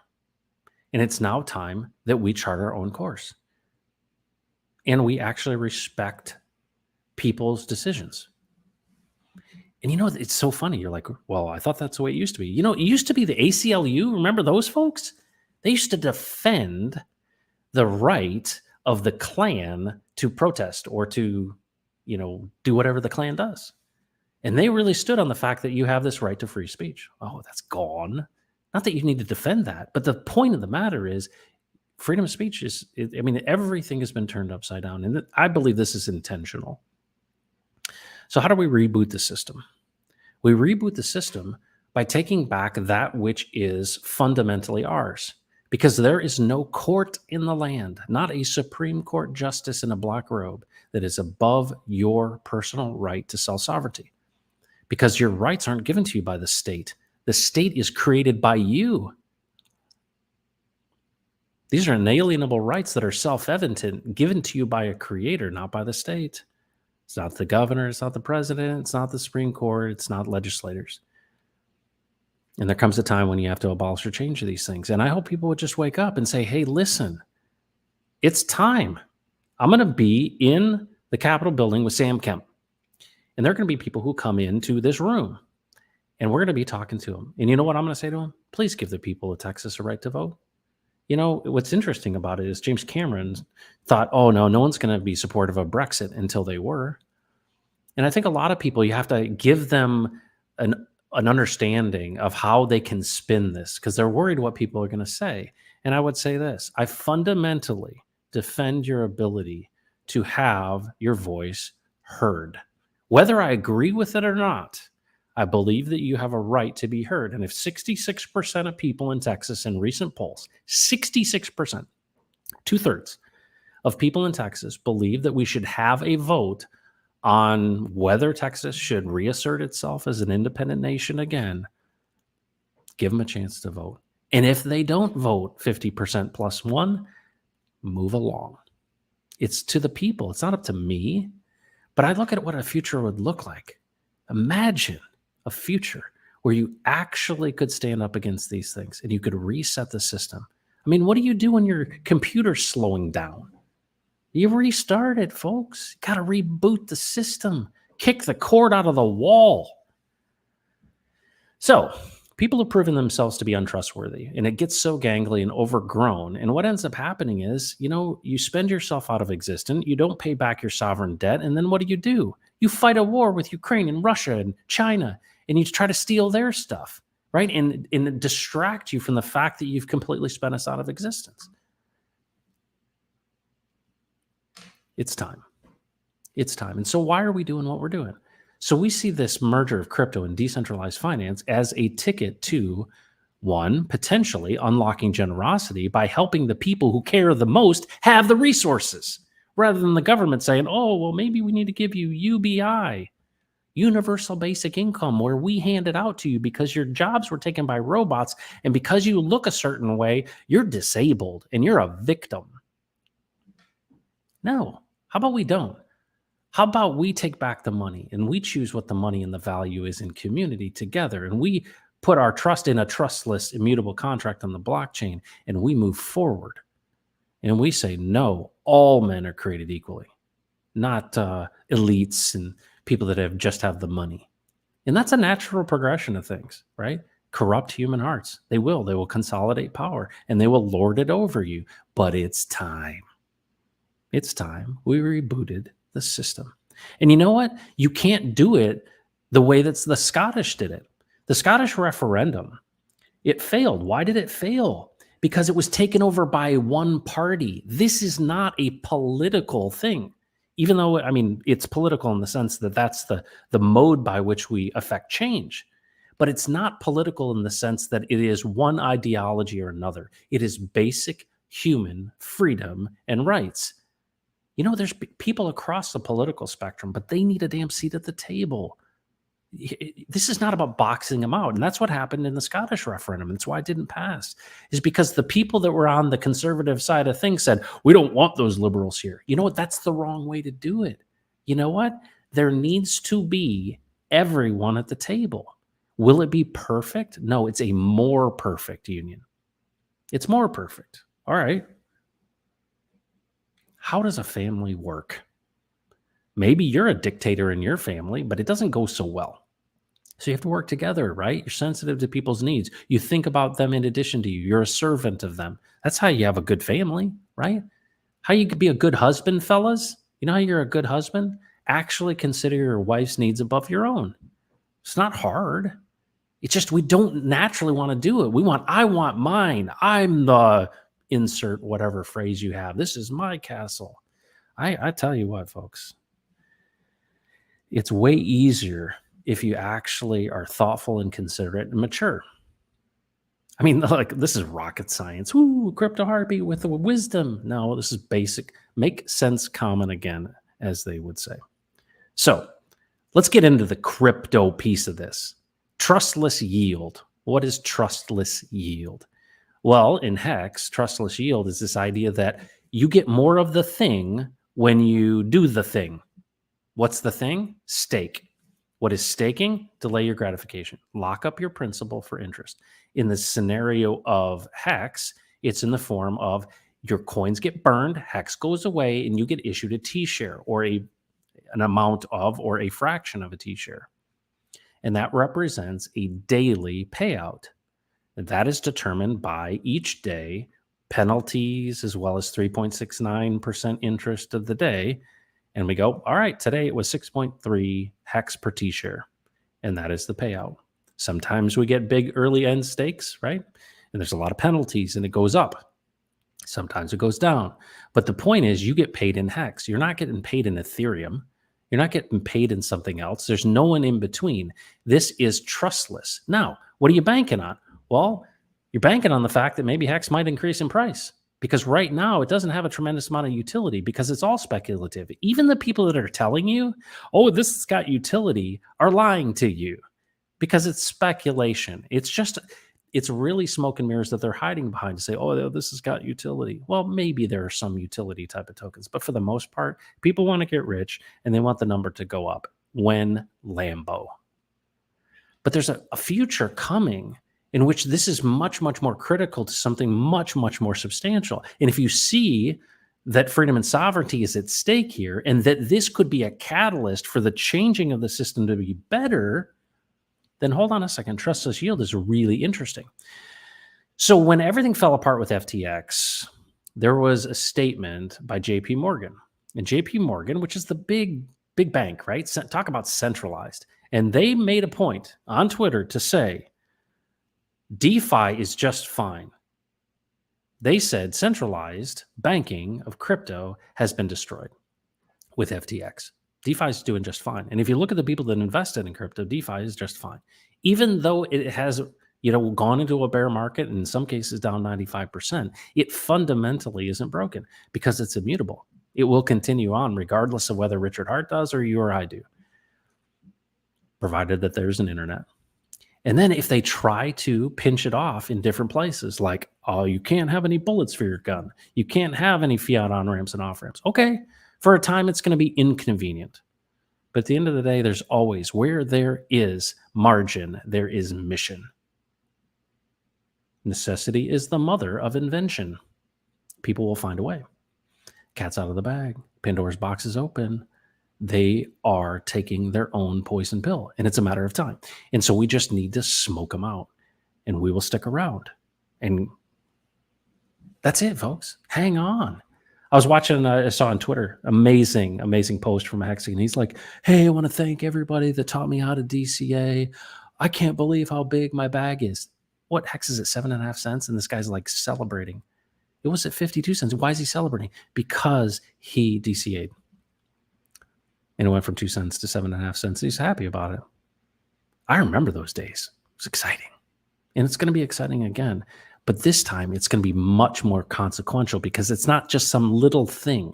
And it's now time that we chart our own course. And we actually respect people's decisions. And you know, it's so funny. You're like, well, I thought that's the way it used to be. You know, it used to be the ACLU. Remember those folks? They used to defend the right of the Klan to protest or to, do whatever the Klan does. And they really stood on the fact that you have this right to free speech. Oh, that's gone. Not that you need to defend that, but the point of the matter is freedom of speech is, I mean, everything has been turned upside down. And I believe this is intentional. So, how do we reboot the system? We reboot the system by taking back that which is fundamentally ours. Because there is no court in the land, not a Supreme Court justice in a black robe, that is above your personal right to self sovereignty. Because your rights aren't given to you by the state. The state is created by you. These are inalienable rights that are self-evident, given to you by a creator, not by the state. It's not the governor, it's not the president, it's not the Supreme Court, it's not legislators. And there comes a time when you have to abolish or change these things. And I hope people would just wake up and say, hey, listen, it's time. I'm going to be in the Capitol building with Sam Kemp. And there are going to be people who come into this room. And we're going to be talking to them. And you know what I'm going to say to them? Please give the people of Texas a right to vote. You know, what's interesting about it is James Cameron thought, oh, no one's going to be supportive of Brexit until they were. And I think a lot of people, you have to give them an understanding of how they can spin this because they're worried what people are going to say. And I would say this, I fundamentally defend your ability to have your voice heard. Whether I agree with it or not, I believe that you have a right to be heard. And if 66% of people in Texas in recent polls, 66%, 2/3 of people in Texas believe that we should have a vote on whether Texas should reassert itself as an independent nation again, give them a chance to vote. And if they don't vote 50% plus one, move along. It's to the people. It's not up to me. But I look at what a future would look like. Imagine a future where you actually could stand up against these things and you could reset the system. I mean, what do you do when your computer's slowing down? You restart it, folks. You got to reboot the system. Kick the cord out of the wall. So, people have proven themselves to be untrustworthy, and it gets so gangly and overgrown. And what ends up happening is, you spend yourself out of existence, you don't pay back your sovereign debt, and then what do? You fight a war with Ukraine and Russia and China, and you try to steal their stuff, right? And distract you from the fact that you've completely spent us out of existence. It's time. It's time. And so why are we doing what we're doing? So we see this merger of crypto and decentralized finance as a ticket to, one, potentially unlocking generosity by helping the people who care the most have the resources, rather than the government saying, oh, well, maybe we need to give you UBI, universal basic income, where we hand it out to you because your jobs were taken by robots, and because you look a certain way, you're disabled and you're a victim. No. How about we don't? How about we take back the money and we choose what the money and the value is in community together, and we put our trust in a trustless, immutable contract on the blockchain, and we move forward. And we say, no, all men are created equally, not elites and people that just have the money. And that's a natural progression of things, right? Corrupt human hearts. They will consolidate power and they will lord it over you. But it's time. It's time. We rebooted the system. And you know what? You can't do it the way that the Scottish did it. The Scottish referendum, it failed. Why did it fail? Because it was taken over by one party. This is not a political thing, even though, I mean, it's political in the sense that that's the mode by which we affect change. But it's not political in the sense that it is one ideology or another. It is basic human freedom and rights. There's people across the political spectrum, but they need a damn seat at the table. This is not about boxing them out. And that's what happened in the Scottish referendum. That's why it didn't pass, is because the people that were on the conservative side of things said, we don't want those liberals here. You know what? That's the wrong way to do it. You know what? There needs to be everyone at the table. Will it be perfect? No, it's a more perfect union. It's more perfect. All right. How does a family work? Maybe you're a dictator in your family, but it doesn't go so well. So you have to work together, right? You're sensitive to people's needs. You think about them in addition to you. You're a servant of them. That's how you have a good family, right? How you could be a good husband, fellas? You know how you're a good husband? Actually consider your wife's needs above your own. It's not hard. It's just we don't naturally want to do it. I want mine. I'm the insert whatever phrase you have. This is my castle. I tell you what, folks, it's way easier if you actually are thoughtful and considerate and mature. I mean, like, this is rocket science. Ooh, crypto heartbeat with the wisdom. No, this is basic. Make sense common again, as they would say. So let's get into the crypto piece of this. Trustless yield. What is trustless yield? Well, in Hex, trustless yield is this idea that you get more of the thing when you do the thing. What's the thing? Stake. What is staking? Delay your gratification. Lock up your principal for interest. In the scenario of Hex, it's in the form of your coins get burned, Hex goes away, and you get issued a T-share or an amount of or a fraction of a T-share. And that represents a daily payout. And that is determined by each day, penalties, as well as 3.69% interest of the day. And we go, all right, today it was 6.3 Hex per T-share. And that is the payout. Sometimes we get big early end stakes, right? And there's a lot of penalties and it goes up. Sometimes it goes down. But the point is you get paid in Hex. You're not getting paid in Ethereum. You're not getting paid in something else. There's no one in between. This is trustless. Now, what are you banking on? Well, you're banking on the fact that maybe Hex might increase in price. Because right now it doesn't have a tremendous amount of utility because it's all speculative. Even the people that are telling you, oh, this has got utility, are lying to you because it's speculation. It's really smoke and mirrors that they're hiding behind to say, oh, this has got utility. Well, maybe there are some utility type of tokens, but for the most part, people want to get rich and they want the number to go up. When Lambo. But there's a future coming in which this is much, much more critical to something much, much more substantial. And if you see that freedom and sovereignty is at stake here, and that this could be a catalyst for the changing of the system to be better, then hold on a second. Trustless yield is really interesting. So when everything fell apart with FTX, there was a statement by JP Morgan. And JP Morgan, which is the big bank, right? Talk about centralized. And they made a point on Twitter to say, DeFi is just fine. They said centralized banking of crypto has been destroyed with FTX. DeFi is doing just fine. And if you look at the people that invested in crypto, DeFi is just fine. Even though it has, gone into a bear market, and in some cases down 95%, it fundamentally isn't broken because it's immutable. It will continue on regardless of whether Richard Hart does or you or I do, provided that there's an internet. And then if they try to pinch it off in different places, like, oh, you can't have any bullets for your gun. You can't have any fiat on-ramps and off-ramps. Okay, for a time, it's going to be inconvenient. But at the end of the day, there's always, where there is margin, there is mission. Necessity is the mother of invention. People will find a way. Cat's out of the bag. Pandora's box is open. They are taking their own poison pill, and it's a matter of time. And so we just need to smoke them out, and we will stick around. And that's it, folks. Hang on. I was watching, I saw on Twitter, amazing post from a Hexy, and he's like, hey, I want to thank everybody that taught me how to DCA. I can't believe how big my bag is. What, Hex is at 7.5 cents? And this guy's like celebrating. It was at 52 cents. Why is he celebrating? Because he DCA'd. And it went from 2 cents to 7.5 cents. He's happy about it. I remember those days. It was exciting. And it's going to be exciting again. But this time, it's going to be much more consequential because it's not just some little thing.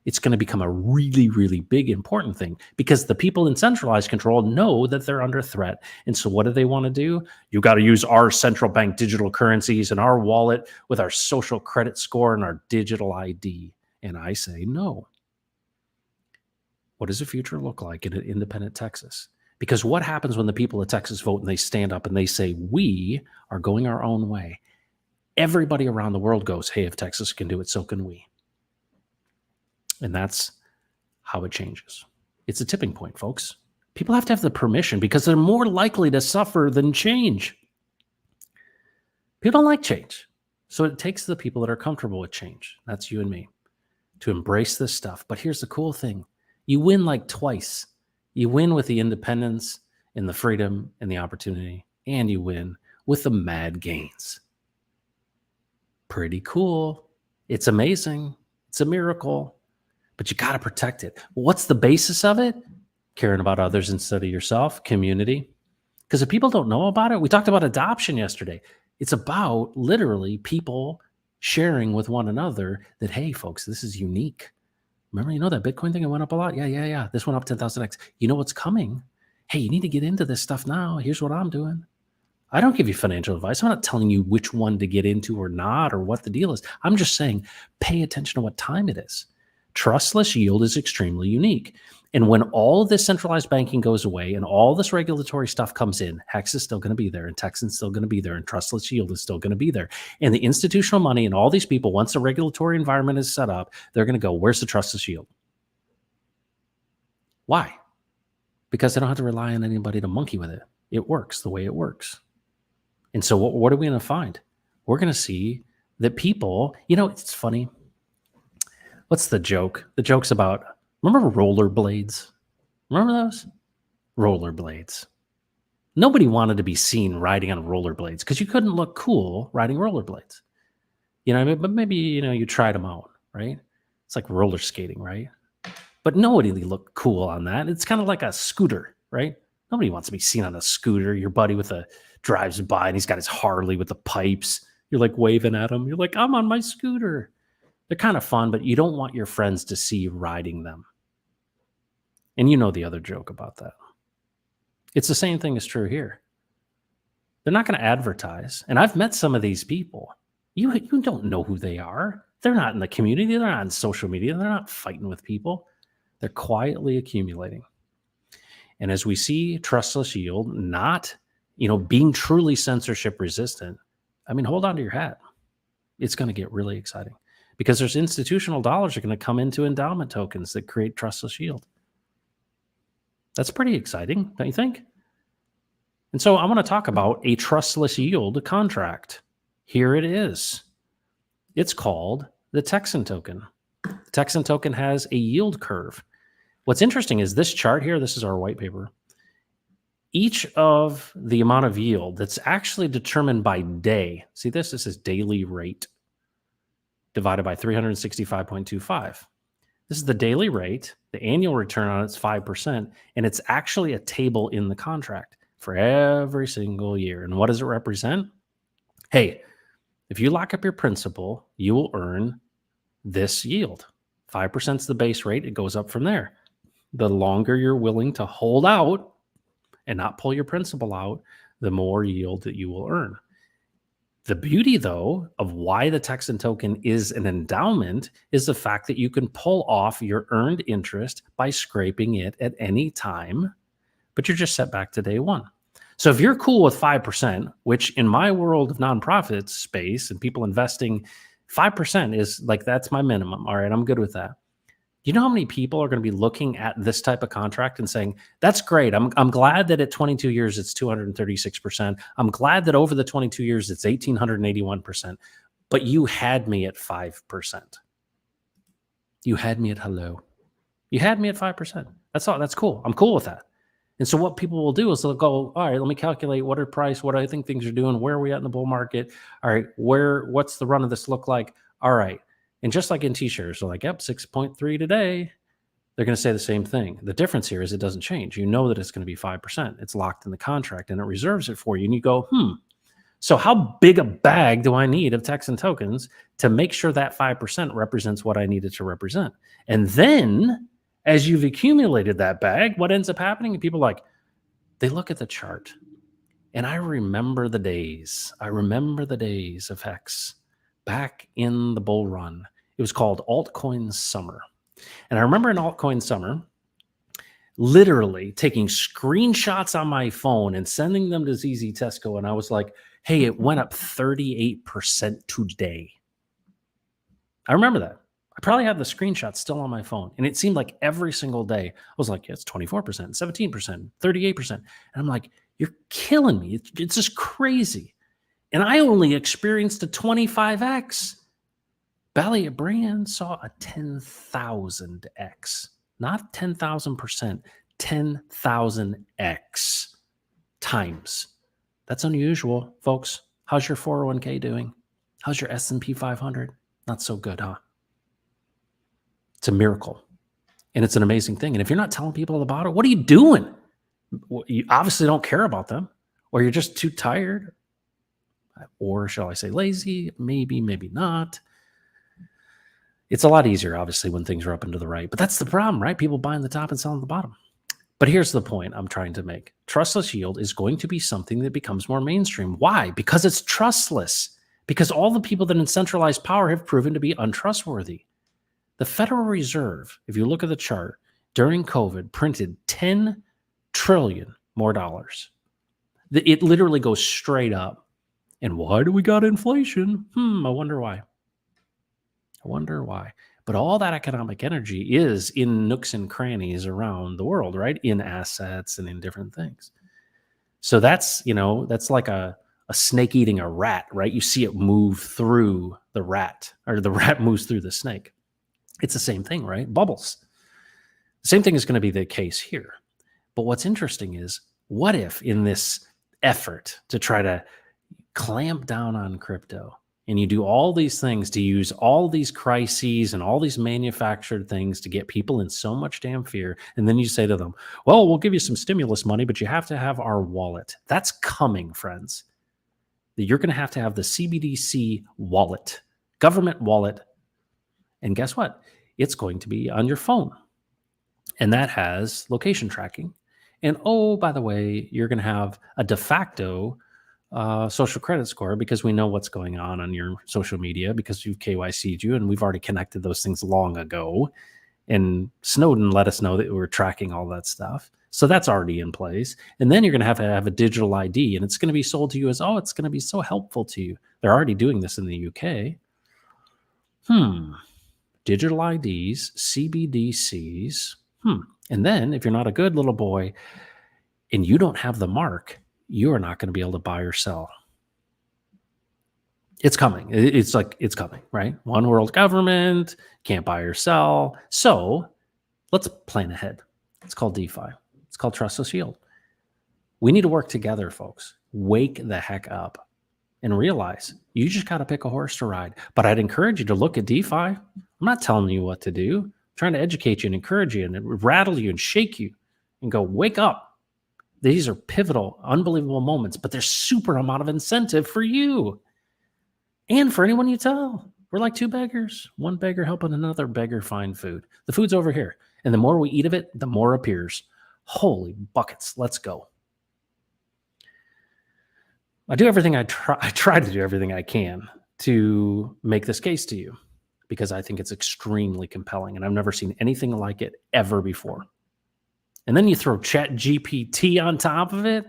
It's going to become a really, really big, important thing because the people in centralized control know that they're under threat. And so what do they want to do? You got to use our central bank digital currencies and our wallet with our social credit score and our digital ID. And I say no. What does the future look like in an independent Texas? Because what happens when the people of Texas vote and they stand up and they say, we are going our own way? Everybody around the world goes, hey, if Texas can do it, so can we. And that's how it changes. It's a tipping point, folks. People have to have the permission because they're more likely to suffer than change. People don't like change. So it takes the people that are comfortable with change, that's you and me, to embrace this stuff. But here's the cool thing. You win like twice. You win with the independence in the freedom and the opportunity, and you win with the mad gains. Pretty cool. It's amazing. It's a miracle, but you got to protect it. What's the basis of it? Caring about others instead of yourself, community. Because if people don't know about it, we talked about adoption yesterday. It's about literally people sharing with one another that, hey, folks, this is unique. Remember, that Bitcoin thing, it went up a lot. Yeah. This went up 10,000x. You know what's coming? Hey, you need to get into this stuff now. Here's what I'm doing. I don't give you financial advice. I'm not telling you which one to get into or not, or what the deal is. I'm just saying, pay attention to what time it is. Trustless yield is extremely unique. And when all of this centralized banking goes away and all this regulatory stuff comes in, Hex is still going to be there, and Texan's still going to be there, and trustless yield is still going to be there. And the institutional money and all these people, once the regulatory environment is set up, they're going to go, where's the trustless yield? Why? Because they don't have to rely on anybody to monkey with it. It works the way it works. And so what are we going to find? We're going to see that people, it's funny. What's the joke? The joke's about, remember rollerblades? Remember those? Rollerblades. Nobody wanted to be seen riding on rollerblades because you couldn't look cool riding rollerblades. But maybe, you tried them out, right? It's like roller skating, right? But nobody looked cool on that. It's kind of like a scooter, right? Nobody wants to be seen on a scooter. Your buddy drives by and he's got his Harley with the pipes. You're like waving at him. You're like, I'm on my scooter. They're kind of fun, but you don't want your friends to see you riding them. And you know the other joke about that. It's the same thing is true here. They're not going to advertise. And I've met some of these people. You don't know who they are. They're not in the community. They're not on social media. They're not fighting with people. They're quietly accumulating. And as we see trustless yield not, being truly censorship resistant, hold on to your hat. It's going to get really exciting because there's institutional dollars are going to come into endowment tokens that create trustless yield. That's pretty exciting, don't you think? And so I want to talk about a trustless yield contract. Here it is. It's called the Texan token. The Texan token has a yield curve. What's interesting is this chart here, this is our white paper. Each of the amount of yield that's actually determined by day. See this is daily rate divided by 365.25. This is the daily rate. The annual return on it's 5%, and it's actually a table in the contract for every single year. And what does it represent? Hey, if you lock up your principal, you will earn this yield. 5% is the base rate. It goes up from there. The longer you're willing to hold out and not pull your principal out, the more yield that you will earn. The beauty, though, of why the Texan token is an endowment is the fact that you can pull off your earned interest by scraping it at any time, but you're just set back to day one. So if you're cool with 5%, which in my world of nonprofit space and people investing, 5% is like, that's my minimum. All right, I'm good with that. You know how many people are going to be looking at this type of contract and saying, that's great. I'm glad that at 22 years, it's 236%. I'm glad that over the 22 years, it's 1,881%. But you had me at 5%. You had me at hello. You had me at 5%. That's all. That's cool. I'm cool with that. And so what people will do is they'll go, all right, let me calculate what are price, what I think things are doing, where are we at in the bull market? All right, what's the run of this look like? All right. And just like in T-shares, they're like, yep, 6.3 today. They're going to say the same thing. The difference here is it doesn't change. You know that it's going to be 5%. It's locked in the contract and it reserves it for you. And you go, so how big a bag do I need of Texan tokens to make sure that 5% represents what I need it to represent? And then as you've accumulated that bag, what ends up happening? People they look at the chart. And I remember the days. Of Hex back in the bull run. It was called Altcoin Summer. And I remember in Altcoin Summer, literally taking screenshots on my phone and sending them to ZZ Tesco. And I was like, hey, it went up 38% today. I remember that. I probably have the screenshots still on my phone. And it seemed like every single day, I was like, yeah, it's 24%, 17%, 38%. And I'm like, you're killing me. It's just crazy. And I only experienced a 25x. Balliet Brand saw a 10,000x, not 10,000%, 10,000x. times. That's unusual, folks. How's your 401k doing? How's your S&P 500? Not so good, huh? It's a miracle. And it's an amazing thing. And if you're not telling people about it, what are you doing? You obviously don't care about them, or you're just too tired, or shall I say lazy? Maybe, maybe not. It's a lot easier, obviously, when things are up and to the right. But that's the problem, right? People buying the top and selling the bottom. But here's the point I'm trying to make. Trustless yield is going to be something that becomes more mainstream. Why? Because it's trustless. Because all the people that in centralized power have proven to be untrustworthy. The Federal Reserve, if you look at the chart, during COVID, printed 10 trillion more dollars. It literally goes straight up. And why do we got inflation? I wonder why. But all that economic energy is in nooks and crannies around the world, right? In assets and in different things. So that's like a snake eating a rat, right? You see it move through the rat, or the rat moves through the snake. It's the same thing, right? Bubbles. The same thing is going to be the case here. But what's interesting is, what if in this effort to try to clamp down on crypto, and you do all these things to use all these crises and all these manufactured things to get people in so much damn fear, and then you say to them, well, we'll give you some stimulus money, but you have to have our wallet. That's coming, friends. You're going to have the CBDC wallet, government wallet. And guess what? It's going to be on your phone. And that has location tracking. And oh, by the way, you're going to have a de facto social credit score, because we know what's going on your social media, because you've KYC'd you, and we've already connected those things long ago. And Snowden let us know that we're tracking all that stuff. So that's already in place. And then you're going to have a digital ID, and it's going to be sold to you as, oh, it's going to be so helpful to you. They're already doing this in the UK. Digital IDs, CBDCs. And then if you're not a good little boy and you don't have the mark, you are not going to be able to buy or sell. It's coming. It's coming, right? One world government, can't buy or sell. So let's plan ahead. It's called DeFi. It's called Trustless Yield. We need to work together, folks. Wake the heck up and realize you just got to pick a horse to ride. But I'd encourage you to look at DeFi. I'm not telling you what to do. I'm trying to educate you and encourage you and rattle you and shake you and go, wake up. These are pivotal, unbelievable moments, but there's super amount of incentive for you and for anyone you tell. We're like two beggars, one beggar helping another beggar find food. The food's over here. And the more we eat of it, the more appears. Holy buckets. Let's go. I try to do everything I can to make this case to you, because I think it's extremely compelling, and I've never seen anything like it ever before. And then you throw ChatGPT on top of it,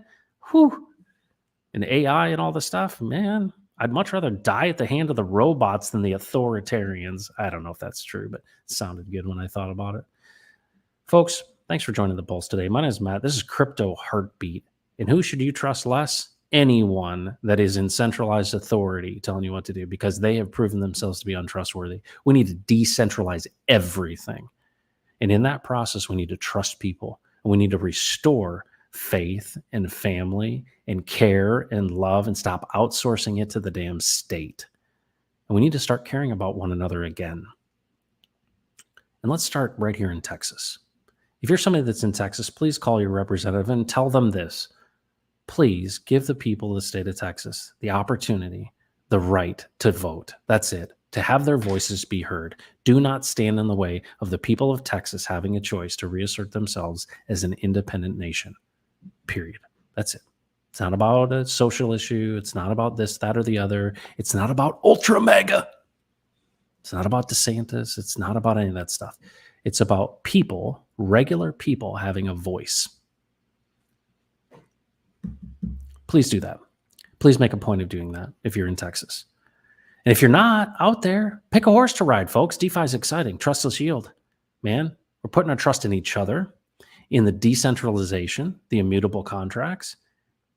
and AI and all the stuff, man, I'd much rather die at the hand of the robots than the authoritarians. I don't know if that's true, but it sounded good when I thought about it. Folks, thanks for joining the Pulse today. My name is Matt. This is Crypto Heartbeat. And who should you trust less? Anyone that is in centralized authority telling you what to do, because they have proven themselves to be untrustworthy. We need to decentralize everything. And in that process, we need to trust people. And we need to restore faith and family and care and love, and stop outsourcing it to the damn state. And we need to start caring about one another again. And let's start right here in Texas. If you're somebody that's in Texas, please call your representative and tell them this. Please give the people of the state of Texas the opportunity, the right to vote. That's it. To have their voices be heard. Do not stand in the way of the people of Texas having a choice to reassert themselves as an independent nation. Period. That's it. It's not about a social issue. It's not about this, that, or the other. It's not about ultra mega. It's not about DeSantis. It's not about any of that stuff. It's about people, regular people, having a voice. Please do that. Please make a point of doing that if you're in Texas. And if you're not out there, pick a horse to ride, folks. DeFi is exciting. Trustless yield. Man, we're putting our trust in each other, in the decentralization, the immutable contracts,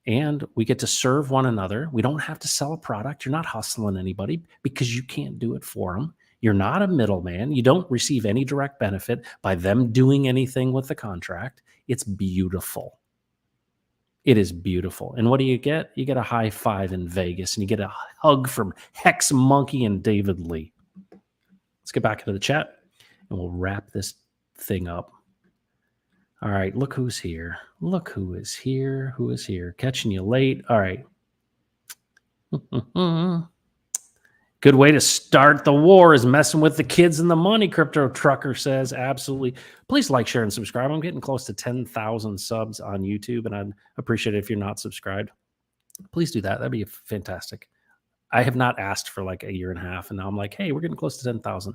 and we get to serve one another. We don't have to sell a product. You're not hustling anybody because you can't do it for them. You're not a middleman. You don't receive any direct benefit by them doing anything with the contract. It's beautiful. It is beautiful. And what do you get? You get a high five in Vegas and you get a hug from Hex Monkey and David Lee. Let's get back into the chat and we'll wrap this thing up. All right, look who's here. Look who is here. Who is here? Catching you late. All right. Good way to start the war is messing with the kids and the money, Crypto Trucker says. Absolutely. Please like, share, and subscribe. I'm getting close to 10,000 subs on YouTube, and I'd appreciate it if you're not subscribed. Please do that. That'd be fantastic. I have not asked for like a year and a half, and now I'm like, hey, we're getting close to 10,000.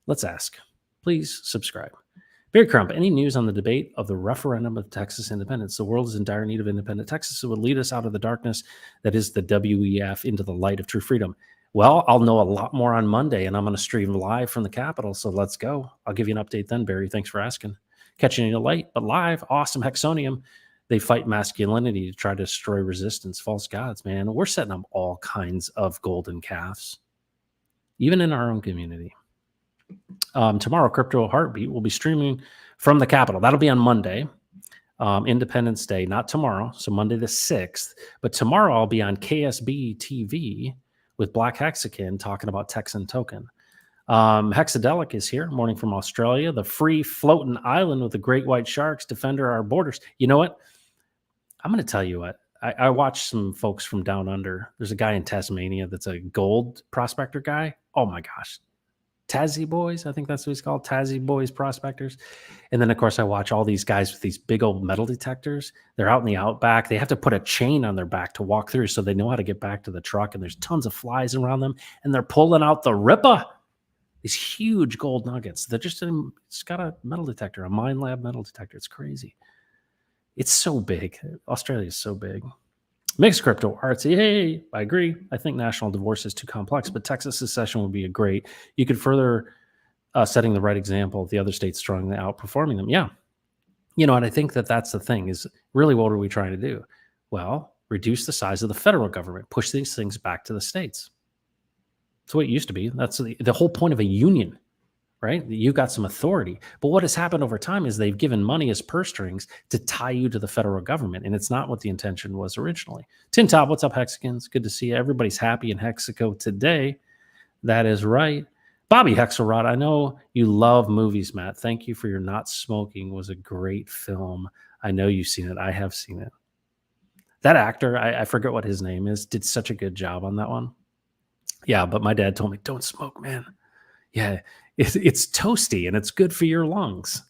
Let's ask. Please subscribe. Barry Crump, any news on the debate of the referendum of Texas independence? The world is in dire need of independent Texas. It would lead us out of the darkness that is the WEF into the light of true freedom. Well, I'll know a lot more on Monday, and I'm going to stream live from the Capitol, so let's go. I'll give you an update then, Barry. Thanks for asking. Catching you late, but live. Awesome. Hexonium. They fight masculinity to try to destroy resistance. False gods, man. We're setting up all kinds of golden calves, even in our own community. Tomorrow, Crypto Heartbeat will be streaming from the Capitol. That'll be on Monday, Independence Day, not tomorrow, so Monday the 6th. But tomorrow I'll be on KSB TV with Black Hexakin talking about Texan Token. Hexadelic is here, morning from Australia, the free floating island with the great white sharks, defender our borders. You know what? I'm going to tell you what. I watched some folks from down under. There's a guy in Tasmania that's a gold prospector guy. Oh my gosh. Tassie Boys, I think that's what he's called, Tassie Boys Prospectors. And then, of course, I watch all these guys with these big old metal detectors. They're out in the outback. They have to put a chain on their back to walk through so they know how to get back to the truck. And there's tons of flies around them. And they're pulling out the Ripper, these huge gold nuggets. They're just, it's got a metal detector, a Mine Lab metal detector. It's crazy. It's so big. Australia is so big. Mixed crypto artsy. Hey, I agree. I think national divorce is too complex, but Texas secession would be a great. You could further setting the right example of the other states strongly outperforming them. Yeah. You know, and I think that that's the thing is really what are we trying to do? Well, reduce the size of the federal government, push these things back to the states. That's what it used to be. That's the whole point of a union, right? You've got some authority. But what has happened over time is they've given money as purse strings to tie you to the federal government, and it's not what the intention was originally. Tin Top, what's up, Hexicans? Good to see you. Everybody's happy in Hexaco today. That is right. Bobby Hexelrod, I know you love movies, Matt. Thank you for your Not Smoking was a great film. I know you've seen it. I have seen it. That actor, I forget what his name is, did such a good job on that one. Yeah, but my dad told me, don't smoke, man. Yeah, it's toasty and it's good for your lungs.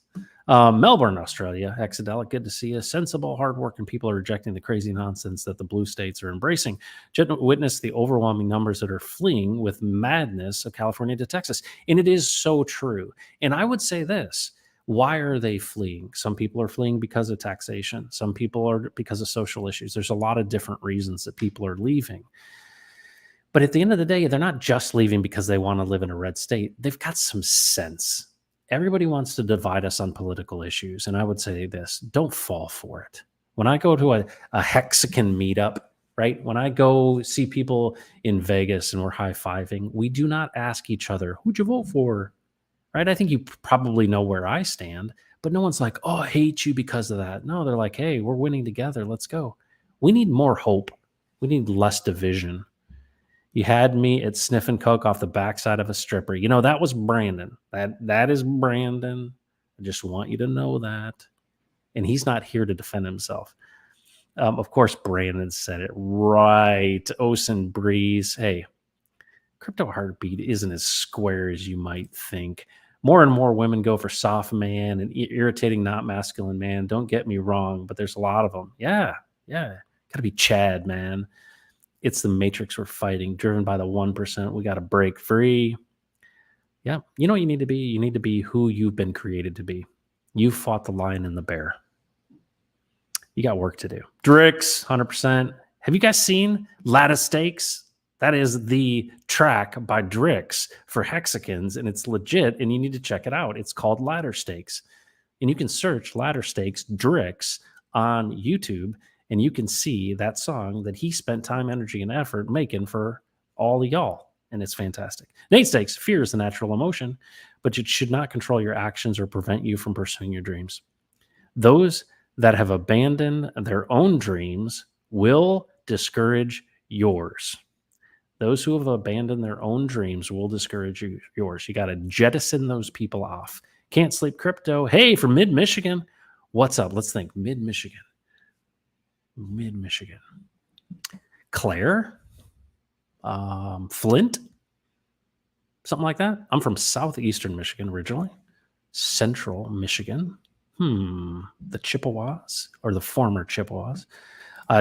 Melbourne, Australia, Hexadelic, good to see you. Sensible, hardworking people are rejecting the crazy nonsense that the blue states are embracing. Witness the overwhelming numbers that are fleeing with madness of California to Texas. And it is so true. And I would say this, why are they fleeing? Some people are fleeing because of taxation. Some people are because of social issues. There's a lot of different reasons that people are leaving. But at the end of the day, they're not just leaving because they want to live in a red state. They've got some sense. Everybody wants to divide us on political issues. And I would say this, don't fall for it. When I go to a Hexican meetup, right? When I go see people in Vegas and we're high-fiving, we do not ask each other, who'd you vote for? Right? I think you probably know where I stand, but no one's like, oh, I hate you because of that. No, they're like, hey, we're winning together. Let's go. We need more hope. We need less division. You had me at sniffing coke off the backside of a stripper. You know, that was Brandon. That is Brandon. I just want you to know that. And he's not here to defend himself. Of course, Brandon said it right. Ocean Breeze. Hey, Crypto Heartbeat isn't as square as you might think. More and more women go for soft man and irritating, not masculine man. Don't get me wrong, but there's a lot of them. Yeah. Got to be Chad, man. It's the matrix we're fighting, driven by the 1%. We got to break free. Yeah. You know what you need to be? You need to be who you've been created to be. You fought the lion and the bear. You got work to do. Drix, 100%. Have you guys seen Ladder Stakes? That is the track by Drix for Hexicans, and it's legit, and you need to check it out. It's called Ladder Stakes. And you can search Ladder Stakes Drix on YouTube, and you can see that song that he spent time, energy, and effort making for all of y'all. And it's fantastic. Nate Stakes, fear is a natural emotion, but it should not control your actions or prevent you from pursuing your dreams. Those that have abandoned their own dreams will discourage yours. Those who have abandoned their own dreams will discourage yours. You got to jettison those people off. Can't Sleep Crypto. Hey, from Mid Michigan. What's up? Let's think. Mid Michigan. Mid Michigan. Claire. Flint. Something like that. I'm from southeastern Michigan originally. Central Michigan. The Chippewas, or the former Chippewas.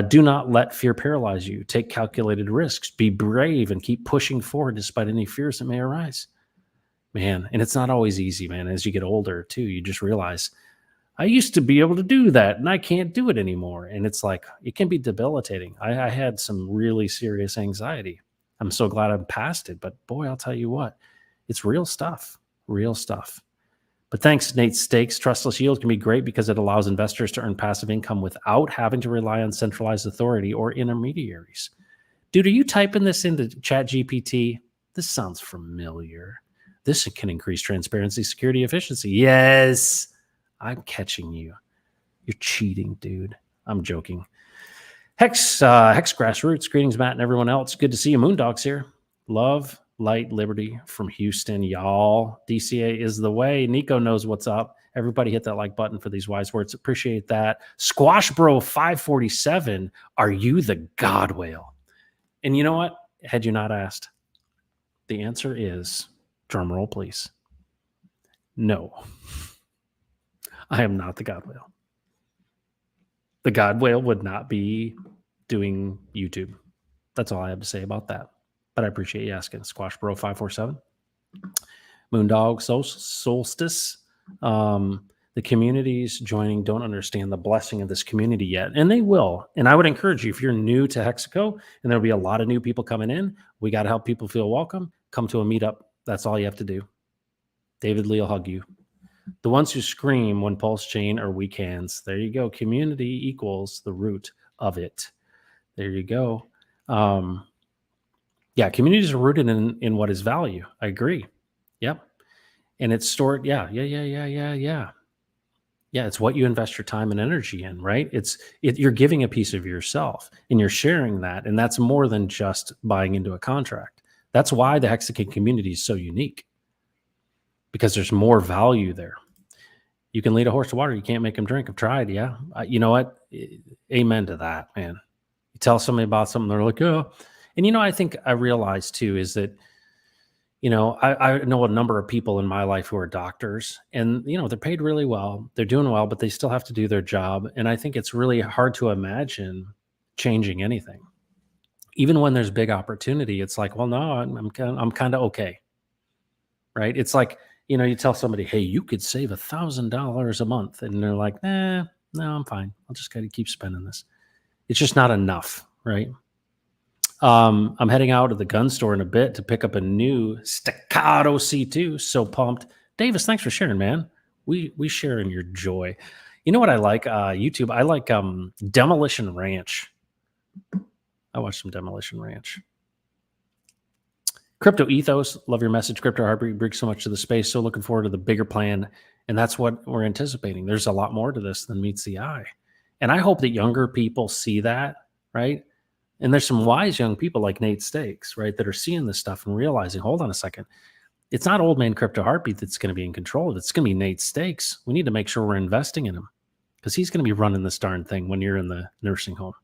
Do not let fear paralyze you. Take calculated risks. Be brave and keep pushing forward despite any fears that may arise. Man, and it's not always easy, man. As you get older, too, you just realize, I used to be able to do that, and I can't do it anymore. And it's like, it can be debilitating. I had some really serious anxiety. I'm so glad I'm past it. But boy, I'll tell you what, it's real stuff, real stuff. But thanks, Nate Stakes. Trustless yield can be great because it allows investors to earn passive income without having to rely on centralized authority or intermediaries. Dude, are you typing this into ChatGPT? This sounds familiar. This can increase transparency, security, efficiency. Yes, I'm catching you. You're cheating, dude. I'm joking. Hex Grassroots. Greetings, Matt and everyone else. Good to see you. Moondog's here. Love, light, liberty from Houston, y'all. DCA is the way. Nico knows what's up. Everybody hit that like button for these wise words. Appreciate that. Squash Bro 547. Are you the God Whale? And you know what? Had you not asked, the answer is, drum roll, please. No, I am not the God Whale. The God Whale would not be doing YouTube. That's all I have to say about that. But I appreciate you asking. Squash Bro 547. Moondog Solstice. The communities joining don't understand the blessing of this community yet, and they will. And I would encourage you, if you're new to Hexaco, and there'll be a lot of new people coming in, we got to help people feel welcome. Come to a meetup. That's all you have to do. David Lee will hug you. The ones who scream when pulse chain are weak hands. There you go. Community equals the root of it. There you go. Yeah, communities are rooted in what is value. I agree. Yep. And it's stored. Yeah. Yeah, it's what you invest your time and energy in, right? You're giving a piece of yourself and you're sharing that. And that's more than just buying into a contract. That's why the Hexagon community is so unique, because there's more value there. You can lead a horse to water. You can't make him drink. I've tried. Yeah. You know what? Amen to that, man. You tell somebody about something, they're like, oh. And, I think I realized too, is that, I know a number of people in my life who are doctors, and, they're paid really well. They're doing well, but they still have to do their job. And I think it's really hard to imagine changing anything. Even when there's big opportunity, it's like, well, no, I'm kind of okay. Right. It's like, you tell somebody, hey, you could save $1,000 a month. And they're like, no, I'm fine. I'll just got to keep spending this. It's just not enough. Right. I'm heading out to the gun store in a bit to pick up a new Staccato C2. So pumped. Davis, thanks for sharing, man. We share in your joy. You know what I like? YouTube. I like Demolition Ranch. I watched some Demolition Ranch. Crypto Ethos, love your message. Crypto Heartbeat brings so much to the space. So looking forward to the bigger plan. And that's what we're anticipating. There's a lot more to this than meets the eye. And I hope that younger people see that, right? And there's some wise young people like Nate Stakes, right, that are seeing this stuff and realizing, hold on a second, it's not old man Crypto Heartbeat that's going to be in control. It's going to be Nate Stakes. We need to make sure we're investing in him, because he's going to be running this darn thing when you're in the nursing home.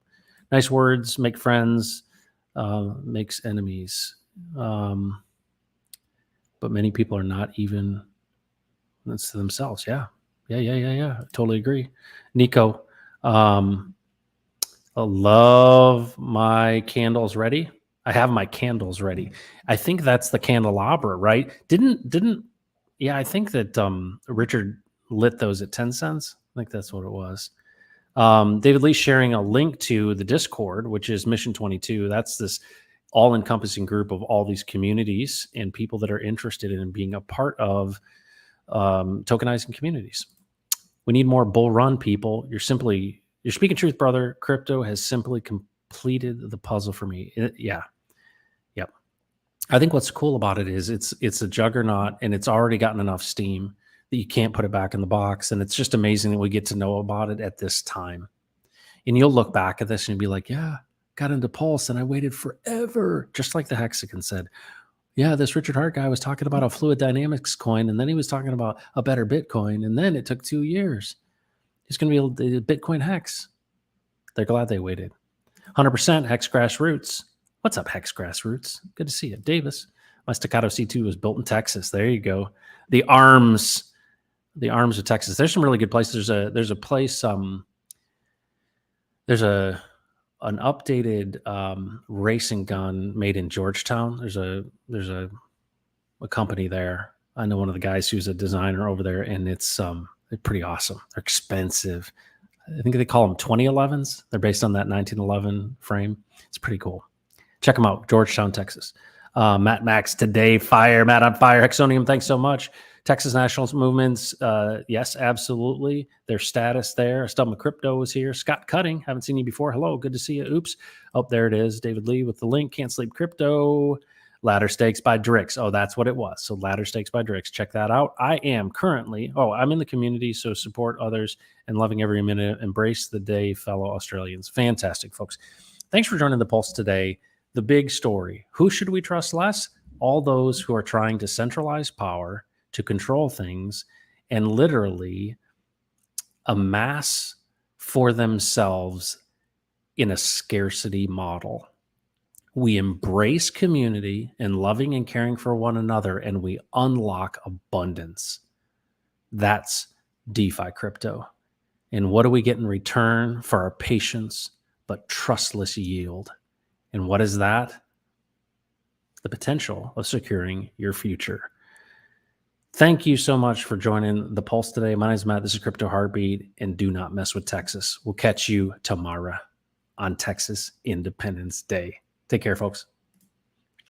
Nice words, make friends, makes enemies. But many people are not even, that's to themselves. Yeah. Totally agree. Nico, I love my candles ready. I have my candles ready. I think that's the candelabra, right? I think that Richard lit those at 10 cents. I think that's what it was. David Lee sharing a link to the Discord, which is Mission 22. That's this all-encompassing group of all these communities and people that are interested in being a part of tokenizing communities. We need more bull run people. You're speaking truth, brother. Crypto has simply completed the puzzle for me. Yep. I think what's cool about it is it's a juggernaut, and it's already gotten enough steam that that you can't put it back in the box. And it's just amazing that we get to know about it at this time. And you'll look back at this and be like, yeah, got into Pulse and I waited forever. Just like the Hexagon said. Yeah, this Richard Hart guy was talking about a fluid dynamics coin, and then he was talking about a better Bitcoin, and then it took 2 years. He's going to be the Bitcoin Hex. They're glad they waited. 100% Hex Grassroots. What's up, Hex Grassroots? Good to see you. Davis. My Staccato C2 was built in Texas. There you go. The arms of Texas. There's some really good places. There's a place. There's an updated racing gun made in Georgetown. There's a company there. I know one of the guys who's a designer over there, and it's pretty awesome. They're expensive. I think they call them 2011s. They're based on that 1911 frame. It's pretty cool. Check them out, Georgetown, Texas. Matt Max today, fire. Matt on fire. Hexonium, thanks so much. Texas Nationals movements, yes, absolutely. Their status there. Stubma Crypto is here. Scott Cutting, haven't seen you before. Hello, good to see you. Oops. Oh, there it is. David Lee with the link. Can't Sleep Crypto. Ladder Stakes by Drix. Oh, that's what it was. So Ladder Stakes by Drix. Check that out. I am currently, I'm in the community, so support others and loving every minute. Embrace the day, fellow Australians. Fantastic, folks. Thanks for joining the Pulse today. The big story. Who should we trust less? All those who are trying to centralize power, to control things, and literally amass for themselves in a scarcity model. We embrace community and loving and caring for one another, and we unlock abundance. That's DeFi crypto. And what do we get in return for our patience but trustless yield? And what is that? The potential of securing your future. Thank you so much for joining the Pulse today. My name is Matt. This is Crypto Heartbeat, and do not mess with Texas. We'll catch you tomorrow on Texas Independence Day. Take care, folks.